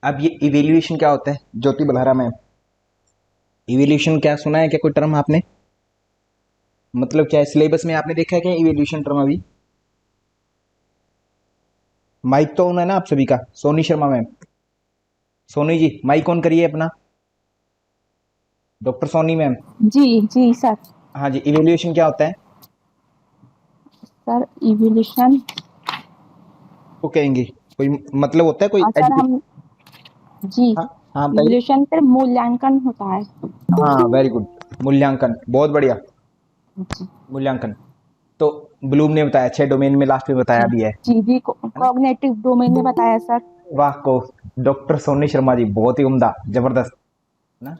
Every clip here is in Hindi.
अब ये इवेल्युएशन क्या होता है ज्योति बलहरा मैम? इवेल्युएशन क्या सुना है क्या कोई टर्म आपने? मतलब क्या है, सिलेबस में आपने देखा है क्या इवेल्युएशन टर्म अभी? माइक तो ऑन है ना आप सभी का? Soni Sharma ma'am, Soni ji mike on करिए अपना। Doctor Soni ma'am. जी जी सर। हाँ जी, इवेल्युएशन क्या होता है? Sir evolution. वो कहेंगे कोई मतलब होता है कोई सर एजुकेशन? हम जी हाँ हाँ बताइए। इवोल्यूशन फिर मूल्यांकन होता है। हाँ वेरी गुड, मूल्यांकन, बहुत बढ़िया। जी मूल्यांकन तो ब्लूम ने बताया, 6 डोमेन में लास्ट में बताया जी भी जी जी है ना? कॉग्निटिव डोमेन में बताया सर। वाह को, डॉक्टर सोनी शर्मा जी बहुत ही उम्दा, जबरदस्त ना।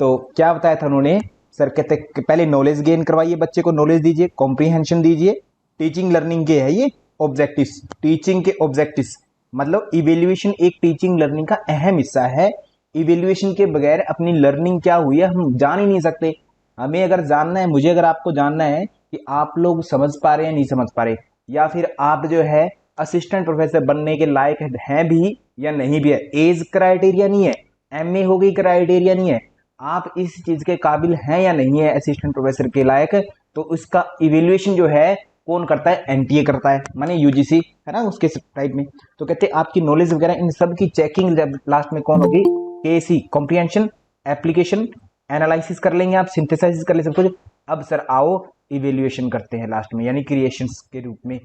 तो क्या बताया था उन्होंने? सर कहते कि पहले नॉलेज गेन करवाइए, बच्चे को नॉलेज दीजिए, कॉम्प्रीहेंशन दीजिए। टीचिंग लर्निंग के है ये ऑब्जेक्टिव्स, टीचिंग के ऑब्जेक्टिव्स। मतलब इवेल्युएशन एक टीचिंग लर्निंग का अहम हिस्सा है। इवेल्युएशन के बगैर अपनी लर्निंग क्या हुई है हम जान ही नहीं सकते। हमें अगर जानना है, मुझे अगर आपको जानना है कि आप लोग समझ पा रहे हैं नहीं समझ पा रहे, या फिर आप जो है असिस्टेंट प्रोफेसर बनने के लायक हैं भी या नहीं भी है, एज क्राइटेरिया नहीं है, एमए हो गई क्राइटेरिया नहीं है, आप इस चीज के काबिल हैं या नहीं है असिस्टेंट प्रोफेसर के लायक, तो उसका इवेल्युएशन जो है कौन करता है? एनटीए करता है, माने यूजीसी है ना, उसके टाइप में। तो कहते हैं आपकी नॉलेज वगैरह इन सब की चेकिंग जब लास्ट में कौन होगी? केसी, कॉम्प्रिहेंशन, एप्लीकेशन, एनालिसिस कर लेंगे आप, सिंथेसाइज कर ले सब कुछ। अब सर आओ इवेल्युएशन करते हैं लास्ट में, यानी क्रिएशंस के रूप में।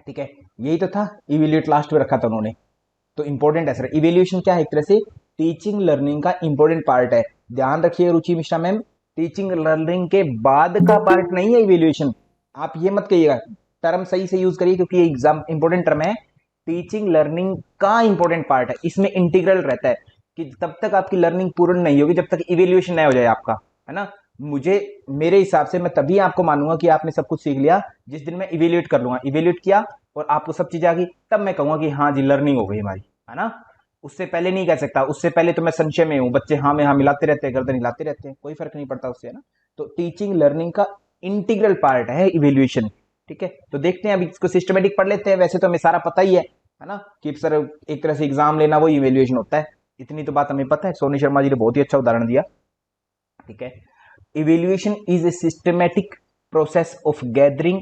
ठीक है, यही तो था, इवेल्युएट लास्ट में रखा था उन्होंने। तो इंपॉर्टेंट है सर, इवेल्युएशन क्या है? एक तरह से टीचिंग लर्निंग का इंपॉर्टेंट पार्ट है। ध्यान रखिए रुचि मिश्रा मैम, टीचिंग लर्निंग के बाद का पार्ट नहीं है इवेल्युएशन। आप ये मत कहिएगा, टर्म सही से यूज करिए क्योंकि ये एग्जाम इंपॉर्टेंट टर्म है। टीचिंग लर्निंग का इंपॉर्टेंट पार्ट है, इसमें इंटीग्रल रहता है कि तब तक आपकी लर्निंग पूर्ण नहीं होगी जब तक इवेल्युएशन नहीं हो जाए आपका, है ना। मुझे, मेरे हिसाब से मैं तभी आपको मानूंगा कि आपने सब कुछ सीख लिया जिस दिन मैं इवेल्युएट कर लूंगा। इवेल्युएट किया और आपको सब चीज आ गई, तब मैं कहूंगा कि हाँ जी लर्निंग हो गई हमारी, है ना। उससे पहले नहीं कह सकता, उससे पहले तो मैं संशय में हूँ, बच्चे हाँ में हाँ मिलाते रहते हैं, गर्दन हिलाते रहते हैं, कोई फर्क नहीं पड़ता उससे, है ना। तो टीचिंग लर्निंग का इंटीग्रल पार्ट है इवेल्युएशन। ठीक है, तो देखते हैं अभी इसको सिस्टमेटिक पढ़ लेते हैं। वैसे तो हमें सारा पता ही है ना, कि सर एक तरह से एग्जाम लेना वो इवेल्युएशन होता है, इतनी तो बात हमें पता है। सोनी शर्मा जी ने बहुत ही अच्छा उदाहरण दिया। ठीक है, evaluation is a systematic process of gathering,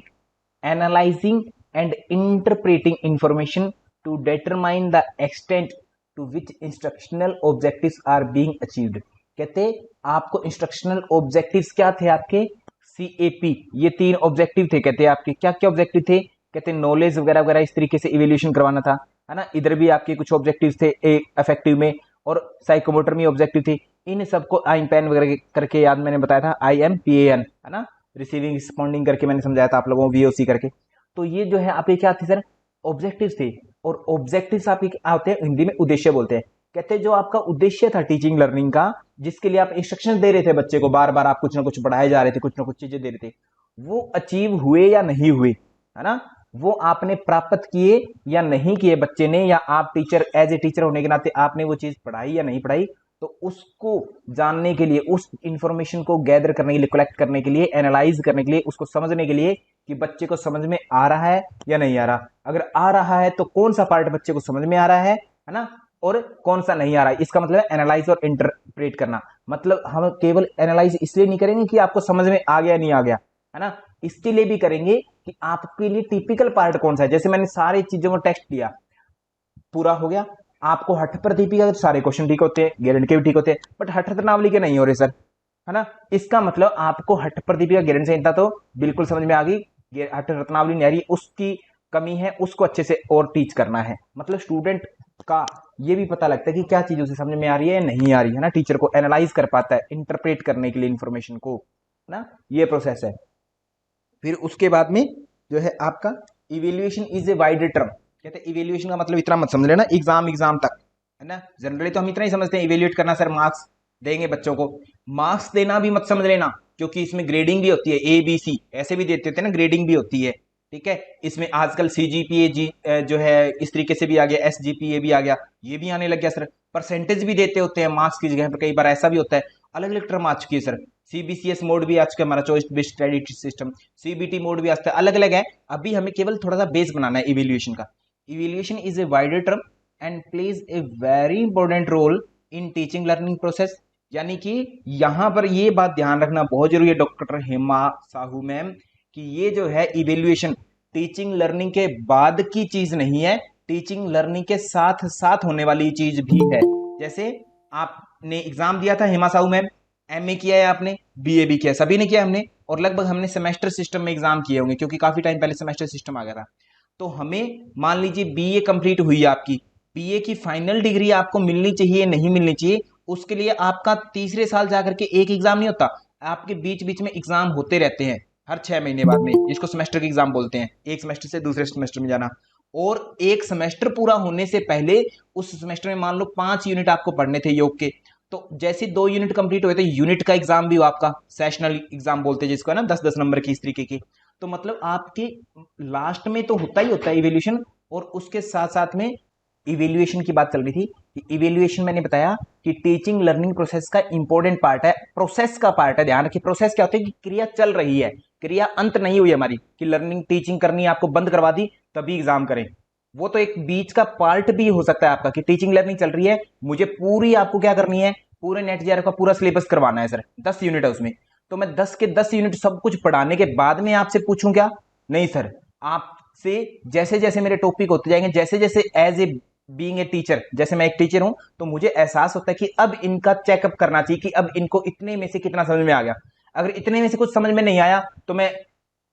analyzing and interpreting information to determine the extent to which instructional objectives are being achieved। कहते आपको इंस्ट्रक्शनल ऑब्जेक्टिव्स क्या थे आपके? सीएपी, ये 3 ऑब्जेक्टिव थे। कहते आपके क्या क्या ऑब्जेक्टिव थे? कहते नॉलेज वगैरह वगैरह इस तरीके से इवेल्यूशन करवाना था, है ना। इधर भी आपके कुछ ऑब्जेक्टिव थे अफेक्टिव में, और साइकोमोटर में ऑब्जेक्टिव थे। इन सबको आई पेन वगैरह करके याद मैंने बताया था, IMPAN, है ना। रिसीविंग रिस्पॉन्डिंग करके मैंने समझाया था आप लोगों को, VOC करके। तो ये जो है आपके क्या थे सर? ऑब्जेक्टिव्स थे। और ऑब्जेक्टिव्स आपके क्या होते हैं? हिंदी में उद्देश्य बोलते हैं। कहते हैं जो आपका उद्देश्य था टीचिंग लर्निंग का, जिसके लिए आप इंस्ट्रक्शन दे रहे थे बच्चे को, बार बार आप कुछ ना कुछ पढ़ाए जा रहे थे, कुछ ना कुछ चीजें दे रहे थे, वो अचीव हुए या नहीं हुए, है ना। वो आपने प्राप्त किए या नहीं किए बच्चे ने, या आप टीचर एज ए टीचर होने के नाते आपने वो चीज पढ़ाई या नहीं पढ़ाई। तो उसको जानने के लिए, उस इंफॉर्मेशन को गैदर करने के लिए, कलेक्ट करने के लिए, एनालाइज करने के लिए, उसको समझने के लिए कि बच्चे को समझ में आ रहा है या नहीं आ रहा। अगर आ रहा है तो कौन सा पार्ट बच्चे को समझ में आ रहा है ना, और कौन सा नहीं आ रहा है। इसका मतलब है एनालाइज और इंटरप्रेट करना। मतलब हम केवल एनालाइज इसलिए नहीं करेंगे कि आपको समझ में आ गया नहीं आ गया, है ना। इसके लिए भी करेंगे कि आपके लिए टिपिकल पार्ट कौन सा है। जैसे मैंने सारी चीजों को टेस्ट किया, पूरा हो गया, आपको हठ प्रदीपिका के सारे क्वेश्चन ठीक होते हैं, गारंटी के भी ठीक होते हैं, बट हठ रत्नावली के नहीं हो रहे सर, है ना। इसका मतलब आपको हठ प्रदीपिका गारंटी संहिता तो बिल्कुल समझ में आ गई, हठ रत्नावली नहीं आ रही, उसकी कमी है, उसको अच्छे से और टीच करना है। मतलब स्टूडेंट का ये भी पता लगता है कि क्या चीज उसे समझ में आ रही है या नहीं आ रही है ना, टीचर को एनालाइज कर पाता है इंटरप्रेट करने के लिए इंफॉर्मेशन को, है ना। ये प्रोसेस है। फिर उसके बाद में जो है आपका evaluation is a wide term. कहते हैं इवेल्युएशन का मतलब इतना मत समझ लेना एग्जाम एग्जाम तक, है ना। जनरली तो हम इतना ही समझते हैं इवेल्युएट करना सर, मार्क्स देंगे बच्चों को। मार्क्स देना भी मत समझ लेना, क्योंकि इसमें ग्रेडिंग भी होती है, ABC ऐसे भी देते थे ना, ग्रेडिंग भी होती है। ठीक है, इसमें आजकल CGPA जी जो है इस तरीके से भी आ गया, SGPA भी आ गया, ये भी आने लग गया सर। परसेंटेज भी देते होते हैं मार्क्स की जगह पर, कई बार ऐसा भी होता है। अलग अलग टर्म आ चुकी है सर। CBCS मोड भी आज का हमारा choice based credit system, CBT mode भी आज तक अलग अलग है। अभी हमें केवल थोड़ा सा बेस बनाना है इवेल्युएशन का। Evaluation is a wider term and plays a very important role in teaching learning process. यानी कि यहाँ पर ये बात ध्यान रखना बहुत जरूरी है डॉक्टर हेमा साहू मैम, कि ये जो है इवेल्युएशन टीचिंग लर्निंग के बाद की चीज नहीं है, टीचिंग लर्निंग के साथ साथ होने वाली चीज भी है। जैसे आपने एग्जाम दिया था हेमा साहू मैम, एमए किया है आपने, बीए भी किया, सभी ने किया हमने, और लगभग हमने सेमेस्टर सिस्टम में एग्जाम किए होंगे क्योंकि काफी टाइम पहले सेमेस्टर सिस्टम आ गया था। तो हमें मान लीजिए बीए कंप्लीट हुई आपकी, बीए की फाइनल डिग्री आपको मिलनी चाहिए नहीं मिलनी चाहिए, उसके लिए आपका तीसरे साल जाकर के एक एग्जाम नहीं होता, आपके बीच बीच में एग्जाम होते रहते हैं हर 6 महीने बाद में, जिसको सेमेस्टर के एग्जाम बोलते हैं, एक सेमेस्टर से दूसरे सेमेस्टर में जाना। और एक सेमेस्टर पूरा होने से पहले उस सेमेस्टर में मान लो 5 यूनिट आपको पढ़ने थे योग के, तो जैसे 2 यूनिट कंप्लीट हुए थे, यूनिट का एग्जाम भी हो आपका, सेशनल एग्जाम बोलते हैं जिसको, है ना, 10-10 नंबर की इस तरीके की। तो मतलब आपके लास्ट में तो होता ही होता है इवेल्यूशन, और उसके साथ साथ में इवेल्युएशन की बात चल रही थी कि इवेल्युएशन मैंने बताया कि टीचिंग लर्निंग प्रोसेस का इंपॉर्टेंट पार्ट है, प्रोसेस का पार्ट है। ध्यान रखिए, प्रोसेस क्या होता है कि क्रिया चल रही है, क्रिया अंत नहीं हुई हमारी, कि लर्निंग टीचिंग करनी है आपको बंद करवा दी तभी एग्जाम करें। वो तो एक बीच का पार्ट भी हो सकता है आपका, कि टीचिंग लर्निंग चल रही है, मुझे पूरी आपको क्या करनी है, पूरे नेट जेआरएफ का पूरा सिलेबस करवाना है सर, 10 यूनिट है उसमें, तो मैं 10 के 10 यूनिट सब कुछ पढ़ाने के बाद में आपसे पूछूं क्या? नहीं सर, आपसे जैसे जैसे मेरे टॉपिक होते जाएंगे, जैसे जैसे as a being a teacher, जैसे मैं एक टीचर हूं तो मुझे एहसास होता है कि अब इनका चेकअप करना चाहिए कि अब इनको इतने में से कितना समझ में आ गया। अगर इतने में से कुछ समझ में नहीं आया तो मैं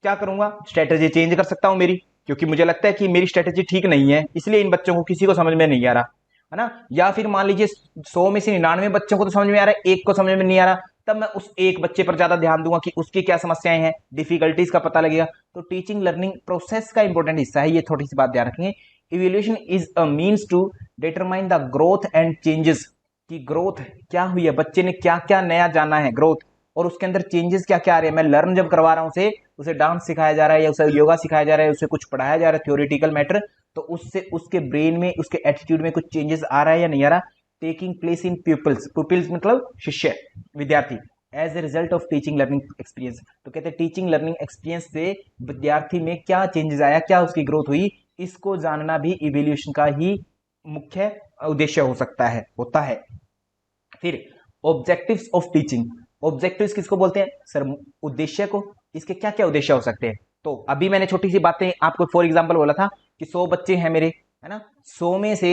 क्या करूंगा, स्ट्रेटेजी चेंज कर सकता हूं मेरी, क्योंकि मुझे लगता है कि मेरी स्ट्रेटेजी ठीक नहीं है, इसलिए इन बच्चों को किसी को समझ में नहीं आ रहा, है ना। या फिर मान लीजिए 100 में से 99 बच्चों को तो समझ में आ रहा है, एक को समझ में नहीं आ रहा, तब मैं उस एक बच्चे पर ज्यादा ध्यान दूंगा कि उसकी क्या समस्याएं हैं, डिफिकल्टीज का पता लगेगा। तो टीचिंग लर्निंग प्रोसेस का इंपॉर्टेंट हिस्सा है, ये थोड़ी सी बात ध्यान रखेंगे। Evaluation is a means to determine the growth and changes, की ग्रोथ क्या हुई है, बच्चे ने क्या क्या नया जाना है, ग्रोथ, और उसके अंदर चेंजेस क्या क्या आ रहे हैं। मैं लर्न जब करवा रहा हूं उसे डांस सिखाया जा रहा है, या उसे योगा सिखाया जा रहा है, उसे कुछ पढ़ाया जा रहा है थ्योरेटिकल मैटर, तो उससे उसके ब्रेन में, उसके एटीट्यूड में कुछ चेंजेस आ रहा है या नहीं आ रहा। Taking place in pupils, pupils मतलब शिष्य, विद्यार्थी, as a result of teaching learning experience. तो कहते हैं टीचिंग लर्निंग एक्सपीरियंस से विद्यार्थी में क्या चेंजेस आया, क्या उसकी ग्रोथ हुई, इसको जानना भी इवेल्यूएशन का ही मुख्य उद्देश्य हो सकता है, होता है। फिर ऑब्जेक्टिव्स ऑफ टीचिंग, ऑब्जेक्टिव्स किसको बोलते हैं सर? उद्देश्य को। इसके क्या क्या उद्देश्य हो सकते हैं? तो अभी मैंने छोटी सी बातें आपको फॉर एग्जांपल बोला था कि 100 बच्चे हैं मेरे, है ना, 100 में से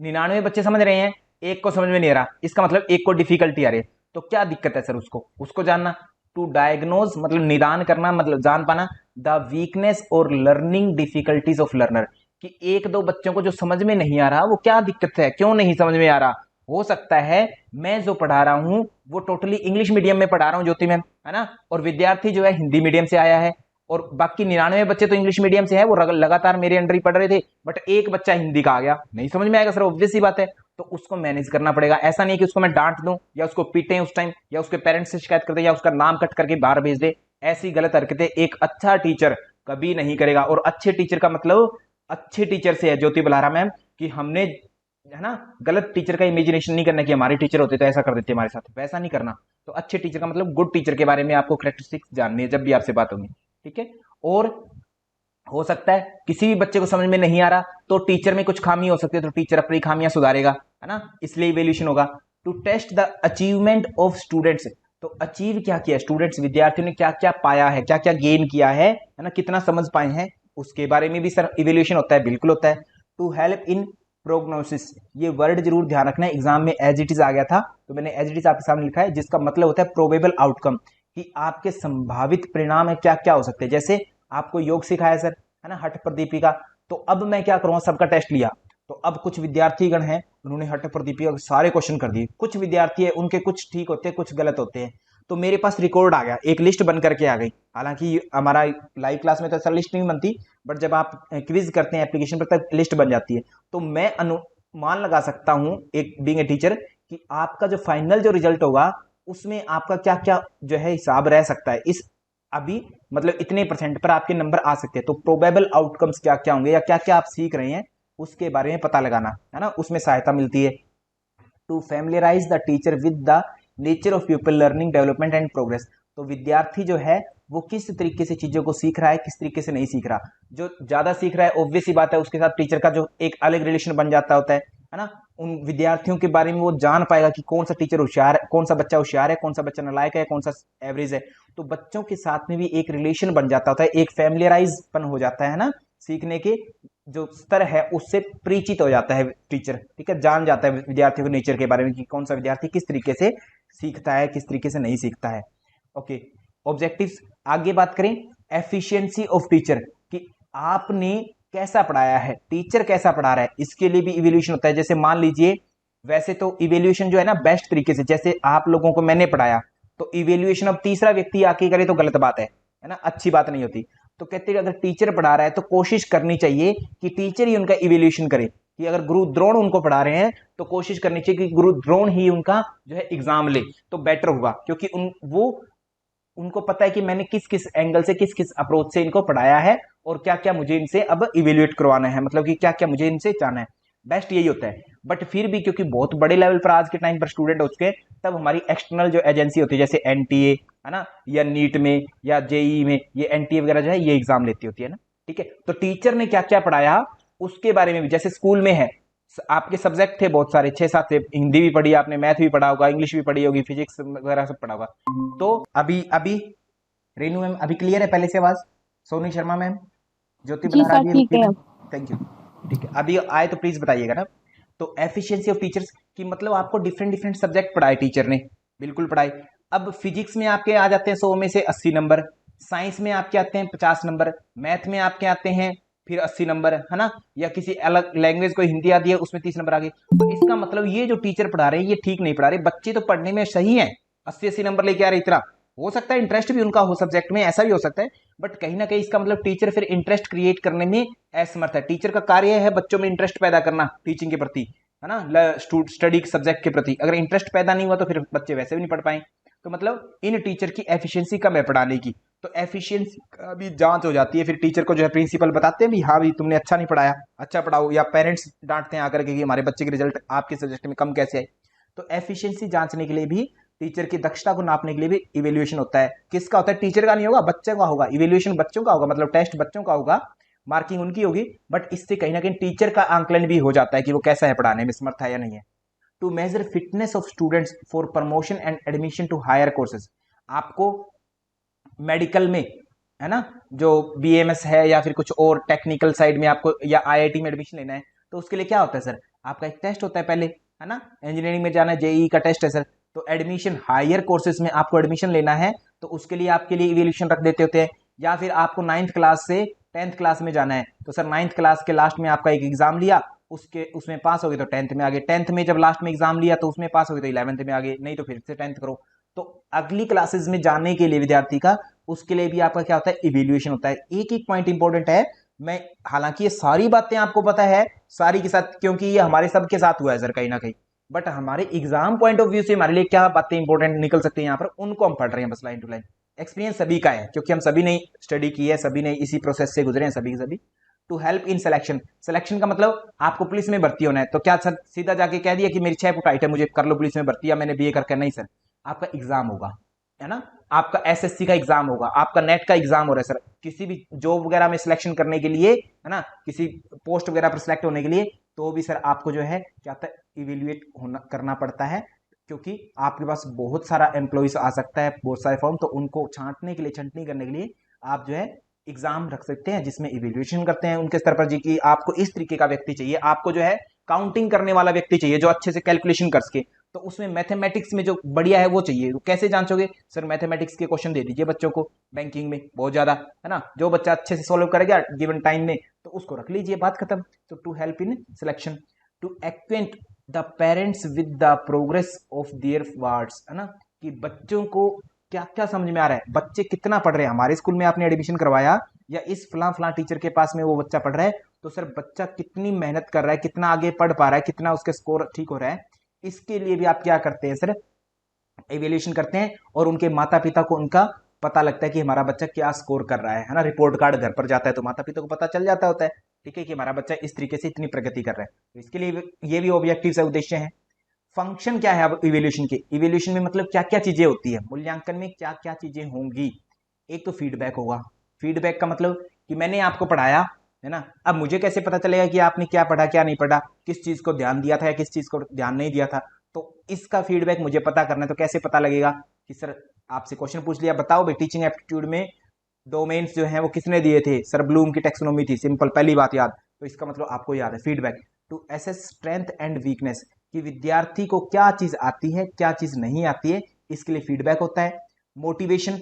99 बच्चे समझ रहे हैं, एक को समझ में नहीं आ रहा, इसका मतलब एक को डिफिकल्टी आ रही है, तो क्या दिक्कत है सर? उसको जानना। टू डायग्नोज मतलब निदान करना, मतलब जान पाना द वीकनेस और लर्निंग डिफिकल्टीज ऑफ लर्नर, कि एक दो बच्चों को जो समझ में नहीं आ रहा वो क्या दिक्कत है, क्यों नहीं समझ में आ रहा। हो सकता है मैं जो पढ़ा रहा हूं वो टोटली इंग्लिश मीडियम में पढ़ा रहा हूं ज्योति मैम, है ना, और विद्यार्थी जो है हिंदी मीडियम से आया है, और बाकी 99 बच्चे तो इंग्लिश मीडियम से है, वो लगातार मेरे अंडर ही पढ़ रहे थे, बट एक बच्चा हिंदी का आ गया, नहीं समझ में आएगा सर, ऑब्वियस सी बात है। तो उसको मैनेज करना पड़ेगा। ऐसा नहीं कि उसको मैं डांट दूं या उसको पीटे उस टाइम, या उसके पेरेंट्स से शिकायत कर दे, या उसका नाम कट करके बाहर भेज दे। ऐसी गलत हरकतें एक अच्छा टीचर कभी नहीं करेगा। और अच्छे टीचर का मतलब अच्छे टीचर से है ज्योति बलहारा मैम, कि हमने, है ना, गलत टीचर का इमेजिनेशन नहीं करना कि हमारे टीचर होते तो ऐसा कर देते हमारे साथ, वैसा नहीं करना। तो अच्छे टीचर का मतलब गुड टीचर के बारे में आपको कैरेक्टरिस्टिक्स जाननी है जब भी आपसे बात होगी, ठीक है। और हो सकता है किसी भी बच्चे को समझ में नहीं आ रहा तो टीचर में कुछ खामी हो सकती है, तो टीचर अपनी खामियां सुधारेगा, है ना, इसलिए इवैल्यूएशन होगा। To test the achievement of students, तो अचीव क्या किया स्टूडेंट्स, विद्यार्थियों ने क्या क्या पाया है, क्या क्या गेन किया है ना, कितना समझ पाए हैं, उसके बारे में भी सर इवैल्यूएशन होता है, बिल्कुल होता है। टू हेल्प इन प्रोग्नोसिस, ये वर्ड जरूर ध्यान रखना है, एग्जाम में एज इट इज आ गया था, तो मैंने एज इट इज आपके सामने लिखा है, जिसका मतलब होता है प्रोबेबल आउटकम, कि आपके संभावित परिणाम है क्या क्या हो सकते हैं। जैसे आपको योग सिखाया सर, है ना, हठ प्रदीपिका, तो अब मैं क्या करूंगा, सबका टेस्ट लिया, तो अब कुछ विद्यार्थीगण हैं उन्होंने हठ प्रदीपिका के सारे क्वेश्चन कर दिए, कुछ विद्यार्थी है उनके कुछ ठीक होते हैं कुछ गलत होते हैं, तो मेरे पास रिकॉर्ड आ गया, एक लिस्ट बन करके आ गई। हालांकि हमारा लाइव क्लास में तो ऐसा लिस्ट नहीं बनती, बट जब आप क्विज करते हैं एप्लीकेशन पर तब लिस्ट बन जाती है। तो मैं अनुमान लगा सकता हूं एक बीइंग ए टीचर कि आपका जो फाइनल जो रिजल्ट होगा उसमें आपका क्या क्या जो है हिसाब रह सकता है, इस अभी मतलब इतने परसेंट पर आपके नंबर आ सकते हैं। तो प्रोबेबल आउटकम्स क्या क्या होंगे, या क्या क्या आप सीख रहे हैं उसके बारे में पता लगाना, है ना, उसमें सहायता मिलती है। To familiarise the teacher with the nature of people learning development and progress, तो विद्यार्थी जो है वो किस तरीके से चीज़ों को सीख रहा है, किस तरीके से नहीं सीख रहा। जो ज़्यादा सीख रहा है ऑब्वियस सी बात है उसके साथ टीचर का जो एक अलग रिलेशन बन जाता होता है ना। उन विद्यार्थियों के बारे में वो जान पाएगा कि कौन सा टीचर होशियार है, कौन सा बच्चा होशियार है, कौन सा बच्चा नालायक है, कौन सा एवरेज है। तो बच्चों के साथ में भी एक रिलेशन बन जाता होता है, एक फैमिलियराइजपन हो जाता है ना, सीखने के जो स्तर है उससे परिचित हो जाता है टीचर, ठीक है, जान जाता है विद्यार्थियों के नेचर के बारे में कि कौन सा विद्यार्थी किस तरीके से सीखता है, किस तरीके से नहीं सीखता है। ओके, ऑब्जेक्टिव्स आगे बात करें। एफिशिएंसी ऑफ टीचर, कि आपने कैसा पढ़ाया है, टीचर कैसा पढ़ा रहा है, इसके लिए भी इवेल्यूशन होता है। जैसे मान लीजिए, वैसे तो इवेल्यूशन जो है ना बेस्ट तरीके से, जैसे आप लोगों को मैंने पढ़ाया, तो इवेल्यूशन अब तीसरा व्यक्ति आके करे तो गलत बात है ना, अच्छी बात नहीं होती। तो कहते हैं अगर टीचर पढ़ा रहा है तो कोशिश करनी चाहिए कि टीचर ही उनका इवेल्यूशन करे। कि अगर गुरु द्रोण उनको पढ़ा रहे हैं तो कोशिश करनी चाहिए कि गुरु द्रोण ही उनका जो है एग्जाम ले, तो बेटर होगा, क्योंकि उनको पता है कि मैंने किस किस एंगल से, किस किस अप्रोच से इनको पढ़ाया है और क्या क्या मुझे इनसे अब इवेल्युएट करवाना है, मतलब कि क्या क्या मुझे इनसे जानना है। बेस्ट यही होता है। बट फिर भी क्योंकि बहुत बड़े लेवल पर आज के टाइम पर स्टूडेंट हो चुके हैं, तब हमारी एक्सटर्नल जो एजेंसी होती है जैसे एनटीए है ना, या नीट में या जेई में, ये एनटीए वगैरह जो है ये एग्जाम लेती होती है ना, ठीक है। तो टीचर ने क्या क्या पढ़ाया उसके बारे में भी, जैसे स्कूल में है आपके सब्जेक्ट थे बहुत सारे 6-7 थे, हिंदी भी पढ़ी आपने, मैथ भी पढ़ा होगा, इंग्लिश भी पढ़ी होगी, फिजिक्स वगैरह सब पढ़ा होगा। तो अभी अभी रेनू मैम अभी क्लियर है पहले से आवाज? सोनी शर्मा मैम, ज्योति जी बलहरा सर, जी, ठीक रुचि है मैम, अब। Thank you. ठीक है, अभी आए तो प्लीज बताइएगा ना। तो एफिशिएंसी ऑफ टीचर्स की मतलब आपको डिफरेंट डिफरेंट सब्जेक्ट पढ़ाए टीचर ने, बिल्कुल पढ़ाए। अब फिजिक्स में आपके आ जाते हैं 100 में से 80 नंबर, साइंस में आपके आते हैं 50 नंबर, मैथ में आपके आते हैं फिर 80 नंबर, है ना, या किसी अलग लैंग्वेज को हिंदी आती है उसमें 30 नंबर आ गए। तो इसका मतलब ये जो टीचर पढ़ा रहे हैं ये ठीक नहीं पढ़ा रहे, बच्चे तो पढ़ने में सही है, 80-80 नंबर लेके आ रहे, इतना हो सकता है इंटरेस्ट भी उनका हो सब्जेक्ट में, ऐसा भी हो सकता है। बट कहीं ना कहीं इसका मतलब टीचर फिर इंटरेस्ट क्रिएट करने में असमर्थ है। टीचर का कार्य है बच्चों में इंटरेस्ट पैदा करना टीचिंग के प्रति, है ना, स्टडी सब्जेक्ट के प्रति। अगर इंटरेस्ट पैदा नहीं हुआ तो फिर बच्चे वैसे भी नहीं पढ़ पाए। तो मतलब इन टीचर की एफिशिएंसी कम है पढ़ाने की, तो एफिशिएंसी का भी जांच हो जाती है। फिर टीचर को जो है प्रिंसिपल बताते हैं भी हाँ भी तुमने अच्छा नहीं पढ़ाया, अच्छा पढ़ाओ, या पेरेंट्स डांटते हैं आकर के कि हमारे बच्चे के रिजल्ट आपके सब्जेक्ट में कम कैसे आए। तो एफिशिएंसी जांचने के लिए भी, टीचर की दक्षता को नापने के लिए भी इवेल्युएशन होता है। किसका होता है? टीचर का नहीं होगा, बच्चे का होगा। इवेल्युएशन बच्चों का होगा, मतलब टेस्ट बच्चों का होगा, मार्किंग उनकी होगी, बट इससे कहीं ना कहीं टीचर का आंकलन भी हो जाता है कि वो कैसा है पढ़ाने में, समर्थ है या नहीं है। To measure fitness of students for promotion and admission to higher courses, आपको मेडिकल में, है ना, जो बीएमएस है या फिर कुछ और टेक्निकल साइड में आपको या आईआईटी में एडमिशन लेना है, तो उसके लिए क्या होता है सर? आपका एक टेस्ट होता है पहले, है ना, इंजीनियरिंग में जाना है जेईई का टेस्ट है सर। तो एडमिशन हायर कोर्सेज में आपको एडमिशन लेना है तो उसके लिए आपके लिए इवेल्यूशन रख देते होते हैं। या फिर आपको 9th क्लास से 10th क्लास में जाना है तो सर 9th क्लास के लास्ट में आपका एक एग्जाम लिया, उसमें पास हो गए तो 10th में आ गए, 10th में जब लास्ट में एग्जाम लिया तो उसमें पास हो गए तो 11th में आ गए, नहीं तो फिर से 10th करो। तो अगली क्लासेस में जाने के लिए विद्यार्थी का, उसके लिए भी आपका क्या होता है? इवेल्युएशन होता है। एक एक पॉइंट इंपॉर्टेंट है। मैं हालांकि ये सारी बातें आपको पता है सारी के साथ, क्योंकि ये हमारे सबके साथ हुआ है सर कहीं ना कहीं, बट हमारे एग्जाम पॉइंट ऑफ व्यू से हमारे लिए क्या बातें इंपॉर्टेंट निकल सकती है यहाँ पर, उनको हम पढ़ रहे हैं बस लाइन टू लाइन। एक्सपीरियंस सभी का है क्योंकि हम सभी ने स्टडी की है, सभी ने इसी प्रोसेस से गुजरे हैं सभी के सभी। To help in selection, selection का मतलब आपको पुलिस में भर्ती होना है तो क्या सर सीधा जाके कह दिया कि मेरी 6 फुट हाइट है मुझे कर लो पुलिस में भर्ती, या मैंने बीए करके? नहीं सर, आपका एग्जाम होगा, है ना, आपका एसएससी का एग्जाम होगा, आपका नेट का एग्जाम हो रहा है सर, किसी भी जॉब वगैरह में सिलेक्शन करने के लिए, है ना, किसी पोस्ट वगैरह पर सिलेक्ट होने के लिए, तो भी सर आपको जो है क्या होता है? इवेल्युएट होना करना पड़ता है, क्योंकि आपके पास बहुत सारा एम्प्लॉइज आ सकता है, बहुत सारे फॉर्म, तो उनको छांटने के लिए, छंटनी करने के लिए आप जो है एग्जाम रख सकते हैं जिसमें इवेल्युएशन करते हैं उनके स्तर पर जी कि आपको इस तरीके का व्यक्ति चाहिए, आपको जो है काउंटिंग करने वाला व्यक्ति चाहिए जो अच्छे से कैलकुलेशन कर सके। तो उसमें मैथमेटिक्स में जो बढ़िया है वो चाहिए। कैसे जांचोगे सर? मैथमेटिक्स के क्वेश्चन दे दीजिए बच्चों को बैंकिंग में बहुत ज्यादा, है ना, जो बच्चा अच्छे से सॉल्व करेगा गिवन टाइम में तो उसको रख लीजिए, बात खत्म। तो to help in selection, to acquaint the parents with the progress of their wards, है ना, कि बच्चों को क्या क्या समझ में आ रहा है, बच्चे कितना पढ़ रहे हैं। हमारे स्कूल में आपने एडमिशन करवाया या इस फलां फलां टीचर के पास में वो बच्चा पढ़ रहा है, तो सर बच्चा कितनी मेहनत कर रहा है, कितना आगे पढ़ पा रहा है, कितना उसके स्कोर ठीक हो रहा है, इसके लिए भी आप क्या करते हैं सर? एवेल्यूशन करते हैं, और उनके माता पिता को उनका पता लगता है कि हमारा बच्चा क्या स्कोर कर रहा है ना, रिपोर्ट कार्ड घर पर जाता है तो माता पिता को पता चल जाता होता है, ठीक है, कि हमारा बच्चा इस तरीके से इतनी प्रगति कर रहा है। तो इसके लिए ये भी ऑब्जेक्टिव है, उद्देश्य है। फंक्शन क्या है अब इवेल्यूशन के? इवेल्यूशन में मतलब क्या क्या चीजें होती है, मूल्यांकन में क्या क्या चीजें होंगी, एक तो फीडबैक होगा। फीडबैक का मतलब कि मैंने आपको पढ़ाया है ना, अब मुझे कैसे पता चलेगा कि आपने क्या पढ़ा क्या नहीं पढ़ा, किस चीज को ध्यान दिया था या किस चीज को ध्यान नहीं दिया था। तो इसका फीडबैक मुझे पता करना है। तो कैसे पता लगेगा कि सर आपसे क्वेश्चन पूछ लिया, बताओ भाई टीचिंग एप्टीट्यूड में डोमेन्स जो हैं वो किसने दिए थे, सर ब्लूम की टेक्सोनोमी थी, सिंपल पहली बात याद। तो इसका मतलब आपको याद है feedback to assess strength and weakness, कि विद्यार्थी को क्या चीज आती है क्या चीज नहीं आती है, इसके लिए फीडबैक होता है। मोटिवेशन,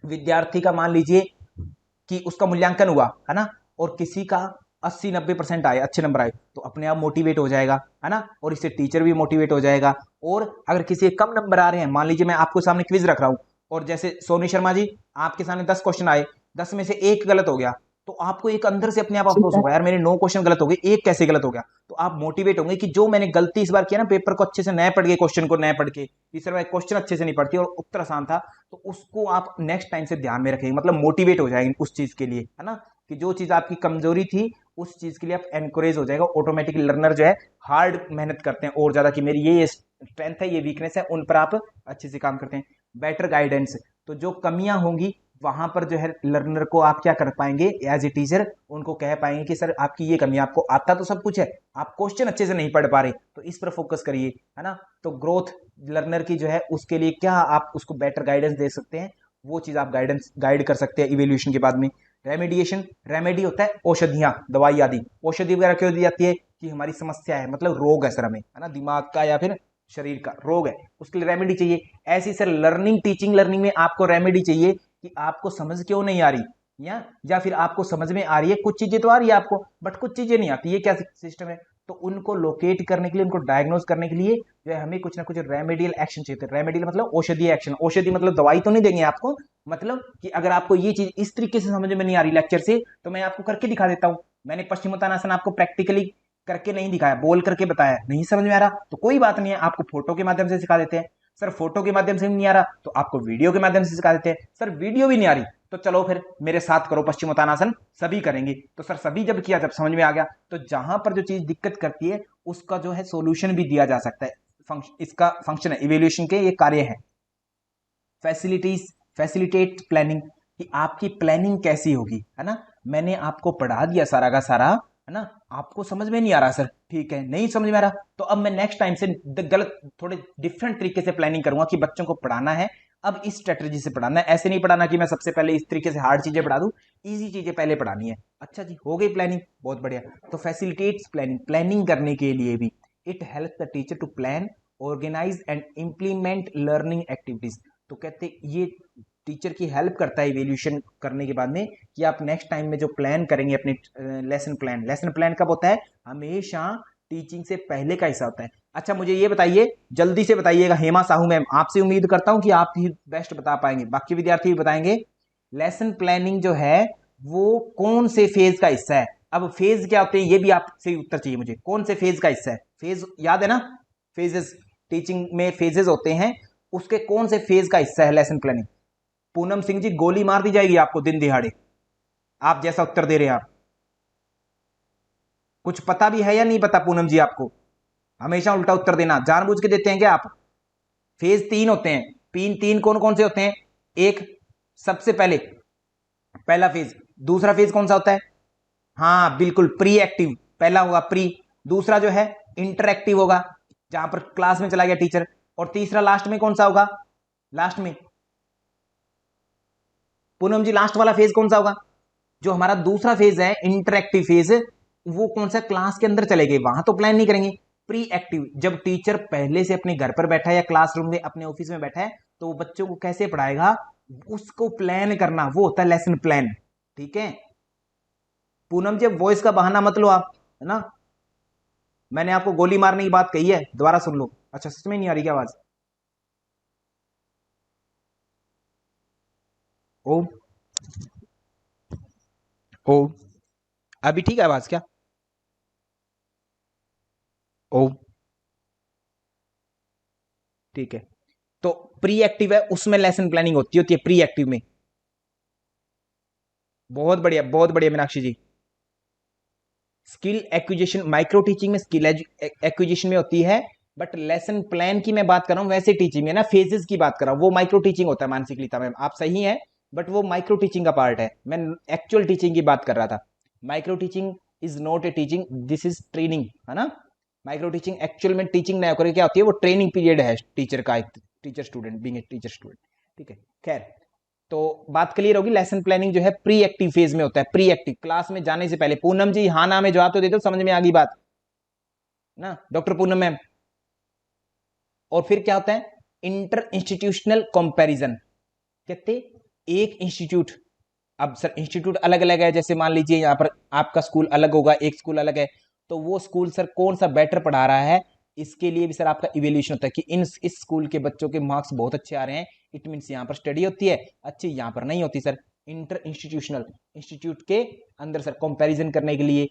विद्यार्थी का मान लीजिए कि उसका मूल्यांकन हुआ है ना, और किसी का 80-90% आए, अच्छे नंबर आए, तो अपने आप मोटिवेट हो जाएगा है ना, और इससे टीचर भी मोटिवेट हो जाएगा। और अगर किसी के कम नंबर आ रहे हैं, मान लीजिए मैं आपको सामने क्विज रख रहा हूं और जैसे सोनी शर्मा जी आपके सामने 10 क्वेश्चन आए, 10 में से एक गलत हो गया, तो आपको एक अंदर से अपने आप जी अफसोस सर। होगा, यार मेरे 9 क्वेश्चन गलत हो गए, एक कैसे गलत हो गया। तो आप मोटिवेट होंगे कि जो मैंने गलती इस बार किया ना, पेपर को अच्छे से नए पढ़ के, क्वेश्चन को नए पढ़ के, इस बार क्वेश्चन अच्छे से नहीं पढ़ती और उत्तर आसान था, तो उसको आप नेक्स्ट टाइम से ध्यान में रखेंगे, मतलब मोटिवेट हो जाएंगे उस चीज के लिए है ना, कि जो चीज आपकी कमजोरी थी उस चीज के लिए आप एनकरेज हो जाएगा। ऑटोमेटिकली लर्नर जो है हार्ड मेहनत करते हैं और ज्यादा, कि मेरी ये स्ट्रेंथ है ये वीकनेस है, उन पर आप अच्छे से काम करते हैं। बेटर गाइडेंस, तो जो कमियां होंगी वहां पर जो है लर्नर को आप क्या कर पाएंगे एज ए टीचर, उनको कह पाएंगे कि सर आपकी ये कमी, आपको आता तो सब कुछ है, आप क्वेश्चन अच्छे से नहीं पढ़ पा रहे, तो इस पर फोकस करिए है ना। तो ग्रोथ लर्नर की जो है उसके लिए क्या आप उसको बेटर गाइडेंस दे सकते हैं, वो चीज आप गाइड कर सकते हैं इवेल्यूएशन के बाद में। रेमेडिएशन, रेमेडी होता है औषधियां, दवाई आदि। औषधि वगैरह क्यों दी जाती है, कि हमारी समस्या है, मतलब रोग है सर हमें है ना, दिमाग का या फिर शरीर का रोग है, उसके लिए रेमेडी चाहिए। ऐसी सर लर्निंग, टीचिंग लर्निंग में आपको रेमेडी चाहिए कि आपको समझ क्यों नहीं आ रही, या फिर आपको समझ में आ रही है, कुछ चीजें तो आ रही है आपको बट कुछ चीजें नहीं आती, ये क्या सिस्टम है। तो उनको लोकेट करने के लिए, उनको डायग्नोज करने के लिए जो है हमें कुछ ना कुछ रेमेडियल एक्शन चाहिए। रेमेडियल मतलब औषधीय एक्शन, औषधि मतलब दवाई तो नहीं देंगे आपको, मतलब कि अगर आपको ये चीज इस तरीके से समझ में नहीं आ रही लेक्चर से, तो मैं आपको करके दिखा देता हूं। मैंने पश्चिमोत्तानासन आपको प्रैक्टिकली करके नहीं दिखाया, बोल करके बताया, नहीं समझ में आ रहा तो कोई बात नहीं है, आपको फोटो के माध्यम से सिखा देते हैं। सर फोटो के माध्यम से नहीं आ रहा तो आपको वीडियो के माध्यम से सिखा देते हैं। सर वीडियो भी नहीं आ रही तो चलो फिर मेरे साथ करो पश्चिमोत्तानासन, सभी करेंगे। तो सर सभी जब किया, जब समझ में आ गया, तो जहां पर जो चीज दिक्कत करती है उसका जो है सोल्यूशन भी दिया जा सकता है। इसका फंक्शन है, इवेल्यूएशन के ये कार्य है। फैसिलिटीज, फैसिलिटेट प्लानिंग, कि आपकी प्लानिंग कैसी होगी है ना। मैंने आपको पढ़ा दिया सारा का सारा है ना, आपको समझ में नहीं आ रहा सर, ठीक है नहीं समझ में आ रहा, तो अब मैं नेक्स्ट टाइम से गलत थोड़े डिफरेंट तरीके से प्लानिंग करूंगा कि बच्चों को पढ़ाना है, अब इस स्ट्रेटजी से पढ़ाना है, ऐसे नहीं पढ़ाना कि मैं सबसे पहले इस तरीके से हार्ड चीजें पढ़ा दूं, इजी चीजें पहले पढ़ानी है। अच्छा जी, हो गई प्लानिंग, बहुत बढ़िया। तो फैसिलिटेट्स प्लानिंग, प्लानिंग करने के लिए भी it help the teacher to plan, organize and implement learning activities. तो कहते ये टीचर की हेल्प करता है इवेल्यूशन करने के बाद में, कि आप नेक्स्ट टाइम में जो प्लान करेंगे अपने लेसन प्लान, लेसन प्लान कब होता है, हमेशा टीचिंग से पहले का हिस्सा होता है। अच्छा मुझे ये बताइए, जल्दी से बताइएगा, हेमा साहू मैम आपसे उम्मीद करता हूं कि आप ही बेस्ट बता पाएंगे, बाकी विद्यार्थी भी बताएंगे। लेसन प्लानिंग जो है वो कौन से फेज का हिस्सा है। अब फेज क्या होते हैं ये भी आपसे उत्तर चाहिए मुझे, कौन से फेज का हिस्सा है, फेज याद है ना, फेजेस, टीचिंग में फेजेस होते हैं, उसके कौन से फेज का हिस्सा है लेसन प्लानिंग। पूनम सिंह जी गोली मार दी जाएगी आपको दिन दिहाड़े, आप जैसा उत्तर दे रहे हैं। आप कुछ पता भी है या नहीं पता पूनम जी आपको, हमेशा उल्टा उत्तर देना जानबूझ के देते हैं क्या आप। फेज 3 होते हैं, तीन तीन कौन कौन से होते हैं, एक सबसे पहले पहला फेज, दूसरा फेज कौन सा होता है, हाँ बिल्कुल प्री एक्टिव, पहला होगा प्री, दूसरा जो है इंटरएक्टिव होगा जहां पर क्लास में चला गया टीचर, और तीसरा लास्ट में कौन सा होगा, लास्ट में पूनम जी लास्ट वाला फेज कौन सा होगा, जो हमारा दूसरा फेज है इंटरएक्टिव फेज, वो कौन सा, क्लास के अंदर चले गए वहां तो प्लान नहीं करेंगे। प्री एक्टिव, जब टीचर पहले से अपने घर पर बैठा है या क्लासरूम में अपने ऑफिस में बैठा है, तो वो बच्चों को कैसे पढ़ाएगा उसको प्लान करना, वो होता है लेसन प्लान। ठीक है पूनम जी, वॉइस का बहाना मत लो आप है ना, मैंने आपको गोली मारने की बात कही है, दोबारा सुन लो। अच्छा सच में नहीं आ रही क्या आवाज, ओ ओ अभी ठीक है आवाज क्या, ओ ठीक है। तो प्री एक्टिव है उसमें लेसन प्लानिंग होती है प्री एक्टिव में, बहुत बढ़िया मीनाक्षी जी। स्किल एक्विजिशन, माइक्रो टीचिंग में स्किल एक्विजिशन में होती है, बट लेसन प्लान की मैं बात कर रहा हूं, वैसे टीचिंग में ना फेजेस की बात कर रहा हूं, वो माइक्रो टीचिंग होता है। मानसिक लीता मैम आप सही है, बट वो माइक्रो टीचिंग का पार्ट है, मैं एक्चुअल टीचिंग की बात कर रहा था। Micro teaching is not a teaching, this is training, है ना। माइक्रो टीचिंग एक्चुअल में टीचिंग नहीं होकर क्या होती है, वो ट्रेनिंग पीरियड है टीचर का, एक teacher student, being a teacher student, ठीक है। खैर, तो बात क्लियर होगी। लेसन प्लानिंग जो है प्री एक्टिव फेज में होता है, प्री एक्टिव, क्लास में जाने से पहले। पूनम जी हाँ ना में जवाब तो दे दो, समझ में आ गई बात ना, डॉक्टर पूनम मैम। और फिर क्या होता है, इंटर इंस्टीट्यूशनल कंपैरिजन। कहते एक इंस्टीट्यूट, अब सर इंस्टीट्यूट अलग अलग है, जैसे मान लीजिए यहाँ पर आपका स्कूल अलग होगा, एक स्कूल अलग है, तो वो स्कूल सर कौन सा बेटर पढ़ा रहा है, इसके लिए भी सर आपका इवेल्यूशन होता है कि इस स्कूल के बच्चों के मार्क्स बहुत अच्छे आ रहे हैं, इट मीन्स यहाँ पर स्टडी होती है अच्छी, यहाँ पर नहीं होती सर। इंटर इंस्टीट्यूशनल, इंस्टीट्यूट के अंदर सर कंपैरिजन करने के लिए,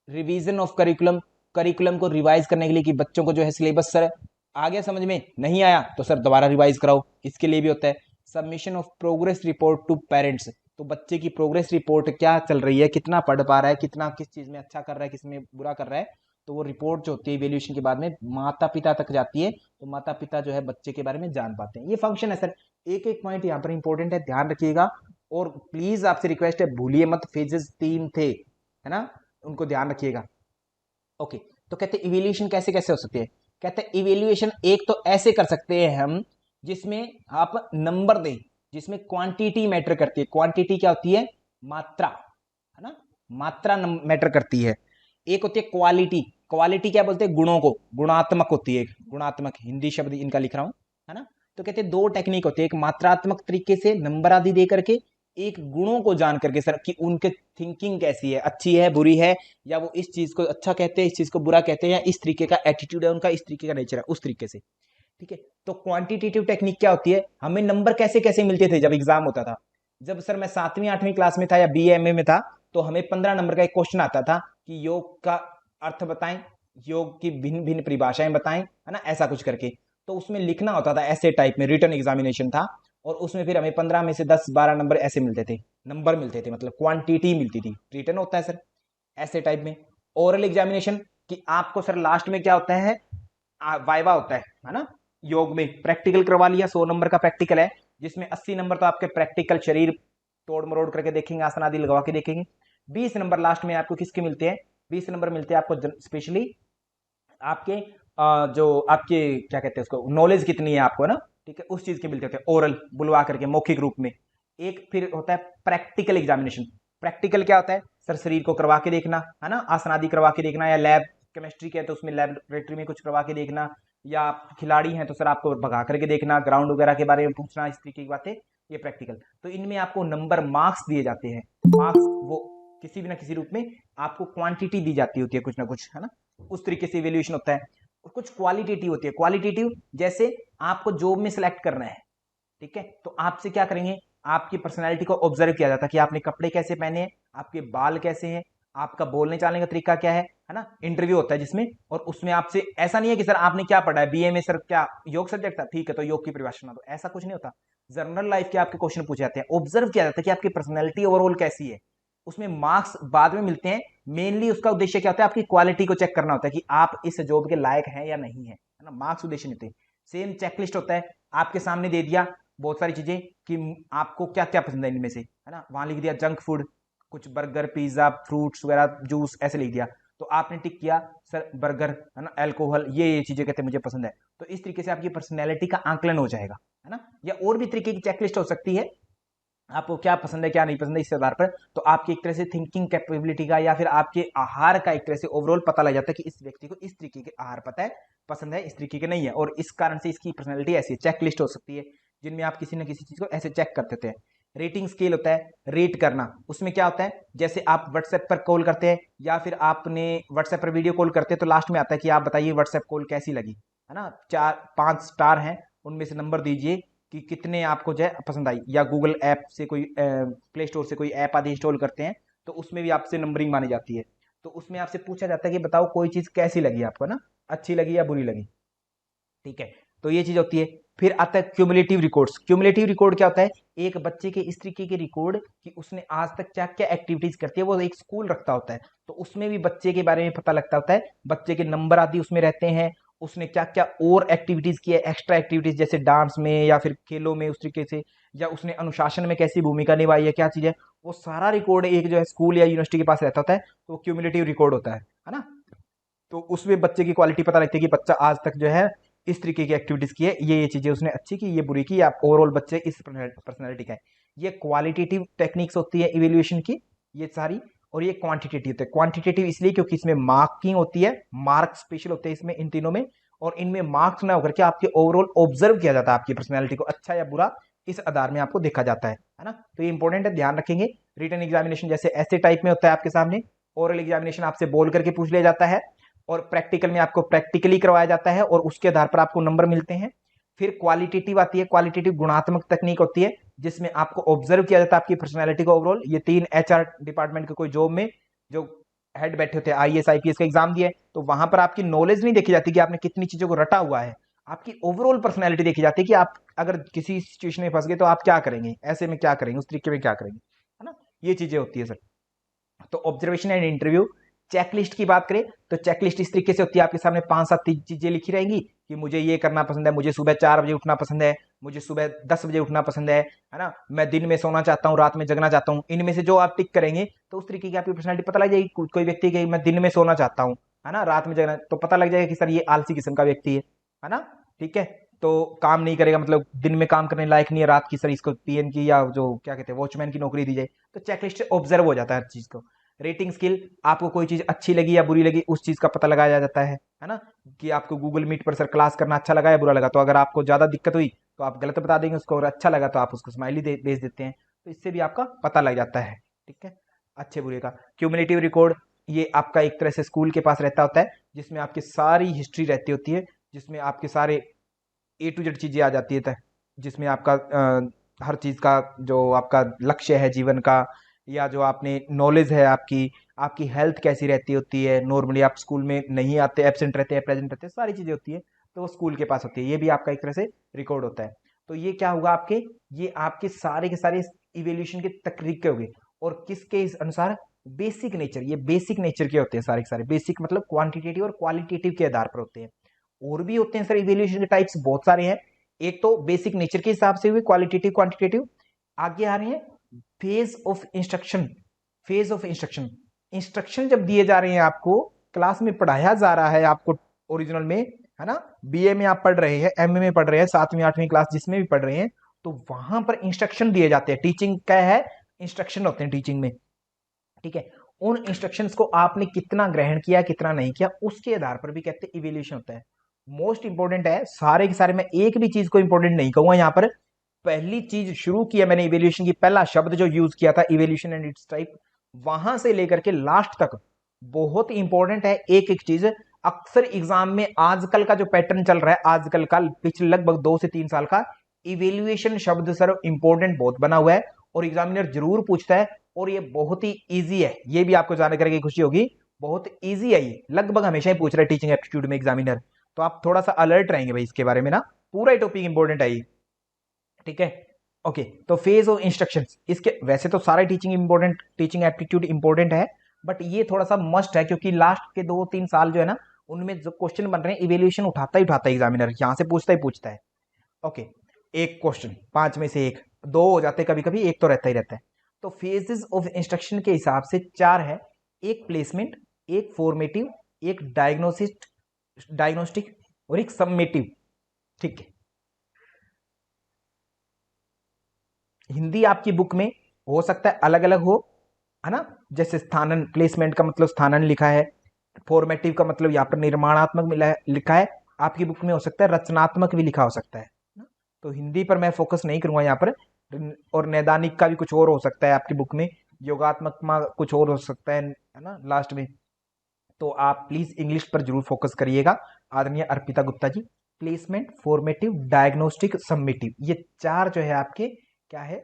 रिवीजन ऑफ करिकुलम, करिकुलम को रिवाइज करने के लिए कि बच्चों को जो है सिलेबस सर आ गया समझ में, नहीं आया तो सर दोबारा रिवाइज कराओ, इसके लिए भी होता है। Submission of progress report to parents, तो बच्चे की प्रोग्रेस रिपोर्ट क्या चल रही है, कितना पढ़ पा रहा है, कितना किस चीज में अच्छा कर रहा है, किस में बुरा कर रहा है, तो वो रिपोर्ट जो होती है इवेल्यूशन के बाद में माता पिता तक जाती है, तो माता पिता जो है बच्चे के बारे में जान पाते हैं। ये फंक्शन है सर, एक एक पॉइंट यहाँ पर इंपॉर्टेंट है, ध्यान रखिएगा। और प्लीज आपसे रिक्वेस्ट है, भूलिए मत, फेजेस 3 थे, है ना, उनको ध्यान रखिएगा। ओके, तो कहते हैं इवेल्यूशन कैसे कैसे हो सकती है। कहते हैं इवेल्यूएशन एक तो ऐसे कर सकते हैं हम, जिसमें आप नंबर दें, जिसमें क्वांटिटी मैटर करती है। क्वांटिटी क्या होती है, मात्रा, है ना, मात्रा मैटर करती है। एक होती है क्वालिटी, क्वालिटी क्या बोलते हैं, गुणों को, गुणात्मक होती है, गुणात्मक, हिंदी शब्द इनका लिख रहा हूं, है ना। तो कहते हैं दो टेक्निक होती है, एक मात्रात्मक तरीके से नंबर आदि दे करके, एक गुणों को जान करके सर कि उनके थिंकिंग कैसी है, अच्छी है बुरी है, या वो इस चीज को अच्छा कहते हैं इस चीज को बुरा कहते हैं, या इस तरीके का एटीट्यूड है उनका, इस तरीके का नेचर है, उस तरीके से, ठीक है। तो क्वांटिटेटिव टेक्निक क्या होती है, हमें नंबर कैसे कैसे मिलते थे जब एग्जाम होता था। जब सर मैं 7वीं 8वीं क्लास में था या BA MA में था, तो हमें 15 नंबर का एक क्वेश्चन आता था कि योग का अर्थ बताएं, योग की भिन्न भिन्न परिभाषाएं बताएं, है ना, ऐसा कुछ करके। तो उसमें लिखना होता था ऐसे टाइप में, रिटर्न एग्जामिनेशन था, और उसमें फिर हमें 15 में से 10-12 नंबर ऐसे मिलते थे, नंबर मिलते थे, मतलब क्वांटिटी मिलती थी। रिटर्न होता है सर ऐसे टाइप में। ओरल एग्जामिनेशन, कि आपको सर लास्ट में क्या होता है, वाइवा होता है ना, योग में प्रैक्टिकल करवा लिया, 100 नंबर का प्रैक्टिकल है, जिसमें 80 नंबर तो आपके प्रैक्टिकल शरीर तोड़ मरोड़ करके देखेंगे, आसन आदि लगवा के देखेंगे। 20 नंबर लास्ट में आपको किसके मिलते हैं, 20 नंबर मिलते हैं आपको स्पेशली आपके जो आपके क्या कहते हैं उसको, नॉलेज कितनी है आपको ना, ठीक है, उस चीज के मिलते हैं ओरल, बुलवा करके मौखिक रूप में। एक फिर होता है प्रैक्टिकल एग्जामिनेशन। प्रैक्टिकल क्या होता है सर, शरीर को करवा के देखना, है ना, आसन आदि करवा के देखना, या लैब केमिस्ट्री के है तो उसमें लैबोरेटरी में कुछ करवा के देखना, या आप खिलाड़ी हैं तो सर आपको भगा करके देखना, ग्राउंड वगैरह के बारे में पूछना, इस तरीके की बातें, ये प्रैक्टिकल। तो इनमें आपको नंबर मार्क्स दिए जाते हैं, मार्क्स वो किसी भी ना किसी रूप में आपको क्वांटिटी दी जाती होती है, कुछ ना कुछ, है ना, उस तरीके से इवेल्यूशन होता है। और कुछ क्वालिटेटिव होती है, क्वालिटेटिव जैसे आपको जॉब में सिलेक्ट करना है, ठीक है, तो आपसे क्या करेंगे, आपकी पर्सनैलिटी को ऑब्जर्व किया जाता है कि आपने कपड़े कैसे पहने हैं, आपके बाल कैसे हैं, आपका बोलने चालने का तरीका क्या है ना, इंटरव्यू होता है जिसमें। और उसमें आपसे ऐसा नहीं है कि सर आपने क्या पढ़ा है, BA में सर क्या योग सब्जेक्ट था, ठीक है तो योग की परिभाषा ना दो, ऐसा कुछ नहीं होता। जनरल लाइफ के आपके क्वेश्चन पूछे जाते हैं, ऑब्जर्व किया जाता है कि आपकी पर्सनैलिटी ओवरऑल कैसी है। उसमें मार्क्स बाद में मिलते हैं, मेनली उसका उद्देश्य क्या होता है, आपकी क्वालिटी को चेक करना होता है कि आप इस जॉब के लायक हैं या नहीं है ना, मार्क्स उद्देश्य नहीं होते। सेम चेकलिस्ट होता है, आपके सामने दे दिया बहुत सारी चीजें कि आपको क्या क्या पसंद है इनमें से, है ना, वहां लिख दिया जंक फूड, कुछ बर्गर पिज्जा फ्रूट्स वगैरह जूस ऐसे लिख दिया, तो आपने टिक किया सर बर्गर, है ना, अल्कोहल, ये चीजें कहते हैं मुझे पसंद है। तो इस तरीके से आपकी पर्सनैलिटी का आंकलन हो जाएगा, है ना। या और भी तरीके की चेकलिस्ट हो सकती है, आपको क्या पसंद है क्या नहीं पसंद है इस आधार पर, तो आपकी एक तरह से थिंकिंग कैपेबिलिटी का या फिर आपके आहार का एक तरह से ओवरऑल पता लग जाता है कि इस व्यक्ति को इस तरीके के आहार पता है, पसंद है, इस तरीके के नहीं है, और इस कारण से इसकी पर्सनैलिटी ऐसी है। चेकलिस्ट हो सकती है जिनमें आप किसी न किसी चीज को ऐसे चेक कर देते हैं। रेटिंग स्केल होता है, रेट करना, उसमें क्या होता है, जैसे आप व्हाट्सएप पर कॉल करते हैं या फिर आपने व्हाट्सएप पर वीडियो कॉल करते हैं, तो लास्ट में आता है कि आप बताइए व्हाट्सएप कॉल कैसी लगी, है ना, 4-5 स्टार हैं, उनमें से नंबर दीजिए कि कितने आपको जो है पसंद आई। या गूगल ऐप से कोई प्ले स्टोर से कोई ऐप आदि इंस्टॉल करते हैं, तो उसमें भी आपसे नंबरिंग मानी जाती है। तो उसमें आपसे पूछा जाता है कि बताओ कोई चीज़ कैसी लगी आपको ना, अच्छी लगी या बुरी लगी, ठीक है। तो ये चीज़ होती है। फिर आता है क्यूमुलेटिव रिकॉर्ड्स। क्यूमुलेटिव रिकॉर्ड क्या होता है, एक बच्चे के इस तरीके के रिकॉर्ड कि उसने आज तक क्या क्या एक्टिविटीज करती है, वो एक स्कूल रखता होता है, तो उसमें भी बच्चे के बारे में पता लगता होता है, बच्चे के नंबर आदि उसमें रहते हैं, उसने क्या क्या और एक्टिविटीज की है, एक्स्ट्रा एक्टिविटीज जैसे डांस में या फिर खेलों में उस तरीके से, या उसने अनुशासन में कैसी भूमिका निभाई है, क्या चीज है, वो सारा रिकॉर्ड एक जो है स्कूल या यूनिवर्सिटी के पास रहता होता है, तो क्यूमुलेटिव रिकॉर्ड होता है ना। तो उसमें बच्चे की क्वालिटी पता लगती है कि बच्चा आज तक जो है इस तरीके की एक्टिविटीज की है, ये चीजें उसने अच्छी की, ये बुरी की, या ओवरऑल बच्चे इस पर्सनैलिटी का है। ये क्वालिटेटिव टेक्निक्स होती है इवेल्युएशन की ये सारी, और ये क्वांटिटेटिव होता है। क्वांटिटेटिव इसलिए क्योंकि इसमें मार्किंग होती है, मार्क्स स्पेशल होते हैं इसमें इन तीनों में, और इनमें मार्क्स ना होकर के आपके ओवरऑल ऑब्जर्व किया जाता है आपकी पर्सनैलिटी को, अच्छा या बुरा इस आधार में आपको देखा जाता है ना। तो ये इंपॉर्टेंट है, ध्यान रखेंगे। रिटन एग्जामिनेशन जैसे ऐसे टाइप में होता है आपके सामने, ओरल एग्जामिनेशन आपसे बोल करके पूछ लिया जाता है, और प्रैक्टिकल में आपको प्रैक्टिकली करवाया जाता है और उसके आधार पर आपको नंबर मिलते हैं। फिर क्वालिटेटिव आती है, क्वालिटेटिव गुणात्मक तकनीक होती है जिसमें आपको ऑब्जर्व किया जाता है आपकी पर्सनैलिटी को ओवरऑल। ये 3 एचआर डिपार्टमेंट के कोई जॉब में जो हेड बैठे होते हैं, आईएएस आईपीएस का एग्जाम दिए, तो वहां पर आपकी नॉलेज नहीं देखी जाती कि आपने कितनी चीजों को रटा हुआ है, आपकी ओवरऑल पर्सनैलिटी देखी जाती है कि आप अगर किसी सिचुएशन में फंस गए तो आप क्या करेंगे, ऐसे में क्या करेंगे, उस तरीके में क्या करेंगे, है ना। ये चीजें होती है सर। तो ऑब्जर्वेशन एंड इंटरव्यू। चेकलिस्ट की बात करें तो चेकलिस्ट इस तरीके से होती है, आपके सामने 5-7 चीजें लिखी रहेंगी कि मुझे ये करना पसंद है, मुझे सुबह 4 बजे उठना पसंद है, मुझे सुबह 10 बजे उठना पसंद है ना, मैं दिन में सोना चाहता हूँ, रात में जगना चाहता हूँ। इनमें से जो आप टिक करेंगे तो उस तरीके की आपकी पर्सनैलिटी पता लग जाएगी। कोई व्यक्ति कहे मैं दिन में सोना चाहता हूँ, है ना, रात में जगना, तो पता लग जाएगा कि सर ये आलसी किस्म का व्यक्ति है ना। ठीक है, तो काम नहीं करेगा, मतलब दिन में काम करने लायक नहीं है, रात की सर इसको पीएन की या जो क्या कहते हैं वॉचमैन की नौकरी दी जाए। तो चेकलिस्ट ऑब्जर्व हो जाता है हर चीज को। रेटिंग स्किल, आपको कोई चीज अच्छी लगी या बुरी लगी उस चीज का पता लगाया जाता है ना, कि आपको गूगल मीट पर सर क्लास करना अच्छा लगा या बुरा लगा। तो अगर आपको ज्यादा दिक्कत हुई तो आप गलत बता देंगे उसको, और अच्छा लगा तो आप उसको स्माइली भेज देते हैं, तो इससे भी आपका पता लग जाता है। ठीक है, अच्छे बुरे का। क्यूमुलेटिव रिकॉर्ड, ये आपका एक तरह से स्कूल के पास रहता होता है, जिसमें आपकी सारी हिस्ट्री रहती होती है, जिसमें आपके सारे A to Z चीजें आ जाती है, जिसमें आपका हर चीज का जो आपका लक्ष्य है जीवन का, या जो आपने नॉलेज है आपकी, आपकी हेल्थ कैसी रहती होती है, नॉर्मली आप स्कूल में नहीं आते, एब्सेंट रहते हैं, प्रेजेंट रहते हैं, सारी चीजें होती है, तो वो स्कूल के पास होती है। ये भी आपका एक तरह से रिकॉर्ड होता है। तो ये क्या होगा आपके, ये आपके सारे के सारे इवेल्यूशन के तरीके हो गए, और किसके इस अनुसार, बेसिक नेचर, ये बेसिक नेचर के होते हैं सारे के सारे, बेसिक मतलब क्वांटिटेटिव और क्वालिटेटिव के आधार पर होते हैं। और भी होते हैं सर इवेल्यूएशन के टाइप्स बहुत सारे हैं। एक तो बेसिक नेचर के हिसाब से हुए क्वालिटेटिव क्वांटिटेटिव। आगे आ रहे हैं phase of instruction. Phase of instruction, instruction जब दिए जा रहे हैं आपको, क्लास में पढ़ाया जा रहा है आपको ओरिजिनल में, है ना, बीए में आप पढ़ रहे हैं, एमए में पढ़ रहे हैं, 7वीं 8वीं क्लास जिसमें भी पढ़ रहे हैं, तो वहां पर इंस्ट्रक्शन दिए जाते हैं। टीचिंग क्या है, इंस्ट्रक्शन होते हैं टीचिंग में। ठीक है, उन इंस्ट्रक्शंस को आपने कितना ग्रहण किया कितना नहीं किया उसके आधार पर भी कहते हैं इवेल्यूशन होता है। मोस्ट इंपॉर्टेंट है सारे के सारे, मैं एक भी चीज को इंपॉर्टेंट नहीं कहूंगा यहां पर। पहली चीज शुरू किया मैंने इवेल्यूशन की, पहला शब्द जो यूज किया था इवेल्यूशन एंड इट्स टाइप, वहां से लेकर के लास्ट तक बहुत इंपॉर्टेंट है एक एक चीज। अक्सर एग्जाम में आजकल का जो पैटर्न चल रहा है, आजकल का पिछले लगभग 2 से 3 साल का, इवेल्युएशन शब्द सर इंपॉर्टेंट बहुत बना हुआ है, और एग्जामिनर जरूर पूछता है, और ये बहुत ही इजी है, ये भी आपको जानने की खुशी होगी, बहुत इजी है ये, लगभग हमेशा ही पूछ रहा है टीचिंग एप्टीट्यूड में एग्जामिनर। तो आप थोड़ा सा अलर्ट रहेंगे भाई इसके बारे में ना, पूरा ही टॉपिक इंपॉर्टेंट है ये। ठीक है, ओके। तो फेज ऑफ इंस्ट्रक्शंस, इसके वैसे तो सारा teaching important, teaching aptitude important है, बट ये थोड़ा सा मस्ट है, क्योंकि लास्ट के 2-3 साल जो है ना, उनमें जो क्वेश्चन बन रहे हैं इवेल्युएशन उठाता ही एग्जामिनर, यहां से पूछता ही पूछता है। ओके, एक क्वेश्चन 5 में से एक, 2 हो जाते कभी कभी, एक तो रहता ही रहता है। तो फेजेस ऑफ इंस्ट्रक्शन के हिसाब से 4 है, एक प्लेसमेंट, एक फॉर्मेटिव, एक डायग्नोस्टिक, और एक सबमेटिव। ठीक है, हिंदी आपकी बुक में हो सकता है अलग अलग हो, है ना, जैसे स्थानन, प्लेसमेंट का मतलब स्थानन लिखा है, फॉर्मेटिव का मतलब यहाँ पर निर्माणात्मक लिखा है, आपकी बुक में हो सकता है रचनात्मक भी लिखा हो सकता है। तो हिंदी पर मैं फोकस नहीं करूंगा यहाँ पर, और नैदानिक का भी कुछ और हो सकता है आपकी बुक में, योगात्मक में कुछ और हो सकता है ना लास्ट में। तो आप प्लीज इंग्लिश पर जरूर फोकस करिएगा आदरणीय Arpita Gupta ji. Placement, formative, diagnostic, submissive, ये 4 जो है आपके क्या है,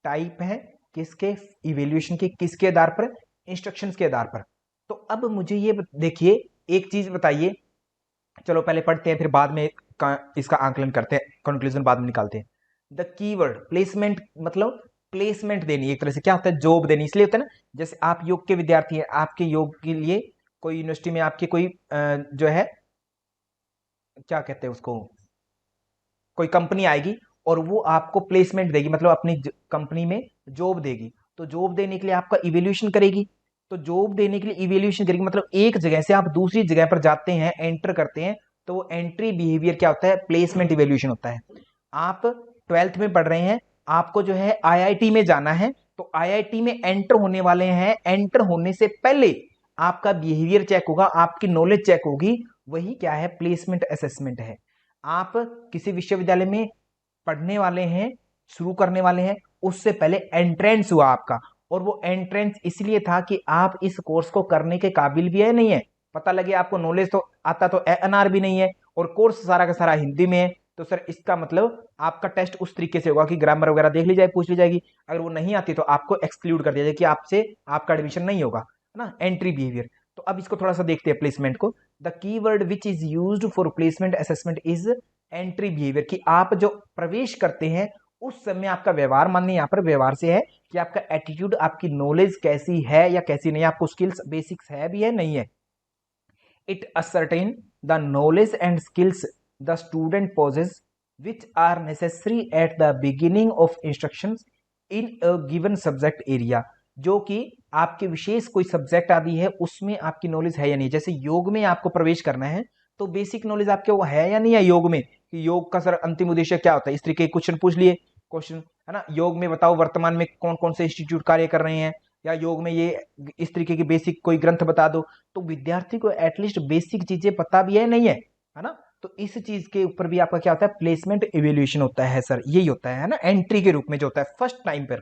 टाइप है, किसके, इवेल्युएशन के, किसके आधार पर, इंस्ट्रक्शंस के आधार पर। तो अब मुझे ये देखिए, एक चीज बताइए, चलो पहले पढ़ते हैं फिर बाद में इसका आंकलन करते हैं, कंक्लूजन बाद में निकालते हैं। द कीवर्ड प्लेसमेंट, मतलब प्लेसमेंट देनी, एक तरह से क्या होता है, जॉब देनी, इसलिए होता है ना, जैसे आप योग के विद्यार्थी हैं, आपके योग के लिए कोई यूनिवर्सिटी में आपके कोई जो है क्या कहते हैं उसको, कोई कंपनी आएगी और वो आपको प्लेसमेंट देगी, मतलब अपनी कंपनी में जॉब देगी। तो जॉब देने के लिए आपका इवेल्यूशन करेगी। तो जॉब देने के लिए इवेल्यूशन करेगी, मतलब एक जगह से आप दूसरी जगह पर जाते हैं, एंटर करते हैं, तो वो एंट्री बिहेवियर क्या होता है, प्लेसमेंट इवेल्यूशन होता है। आप 12th में पढ़ रहे हैं, आपको जो है आईआईटी में जाना है, तो आईआईटी में एंटर होने वाले हैं, एंटर होने से पहले आपका बिहेवियर चेक होगा, आपकी नॉलेज चेक होगी, वही क्या है, प्लेसमेंट असेसमेंट है। आप किसी विश्वविद्यालय में पढ़ने वाले हैं, शुरू करने वाले हैं, उससे पहले एंट्रेंस हुआ आपका, और वो एंट्रेंस इसलिए था कि आप इस कोर्स को करने के काबिल भी है नहीं है, पता लगे आपको नॉलेज तो आता तो अनार भी नहीं है, और कोर्स सारा का सारा हिंदी में है, तो सर इसका मतलब आपका टेस्ट उस तरीके से होगा कि ग्रामर वगैरह देख ली जाए, पूछ ली जाएगी, अगर वो नहीं आती तो आपको एक्सक्लूड कर दिया जाए कि आपसे आपका एडमिशन नहीं होगा, है ना, एंट्री बिहेवियर। तो अब इसको थोड़ा सा देखते हैं प्लेसमेंट को। The keyword which is used for placement assessment is entry behaviour, कि आप जो प्रवेश करते हैं उस समय आपका व्यवहार, माननीय यहाँ पर व्यवहार से है कि आपका एटीट्यूड, आपकी नॉलेज कैसी है या कैसी नहीं है, आपको स्किल्स बेसिक्स है भी है नहीं है। It ascertain the knowledge and skills the student possesses which are necessary at the beginning of instructions in a given subject area, जो कि आपके विशेष कोई सब्जेक्ट आदि है उसमें आपकी नॉलेज है या नहीं। जैसे योग में आपको प्रवेश करना है, तो बेसिक नॉलेज आपके वो है या नहीं है योग में, कि योग का सर अंतिम उद्देश्य क्या होता है, इस तरीके के क्वेश्चन पूछ लिए, क्वेश्चन है ना, योग में बताओ वर्तमान में कौन कौन से इंस्टीट्यूट कार्य कर रहे हैं, या योग में ये इस तरीके की बेसिक कोई ग्रंथ बता दो। तो विद्यार्थी को एटलीस्ट बेसिक चीजें पता भी है नहीं है ना, तो इस चीज के ऊपर भी आपका क्या होता है, प्लेसमेंट इवेल्यूएशन होता है सर, यही होता है ना, एंट्री के रूप में जो होता है फर्स्ट टाइम पर,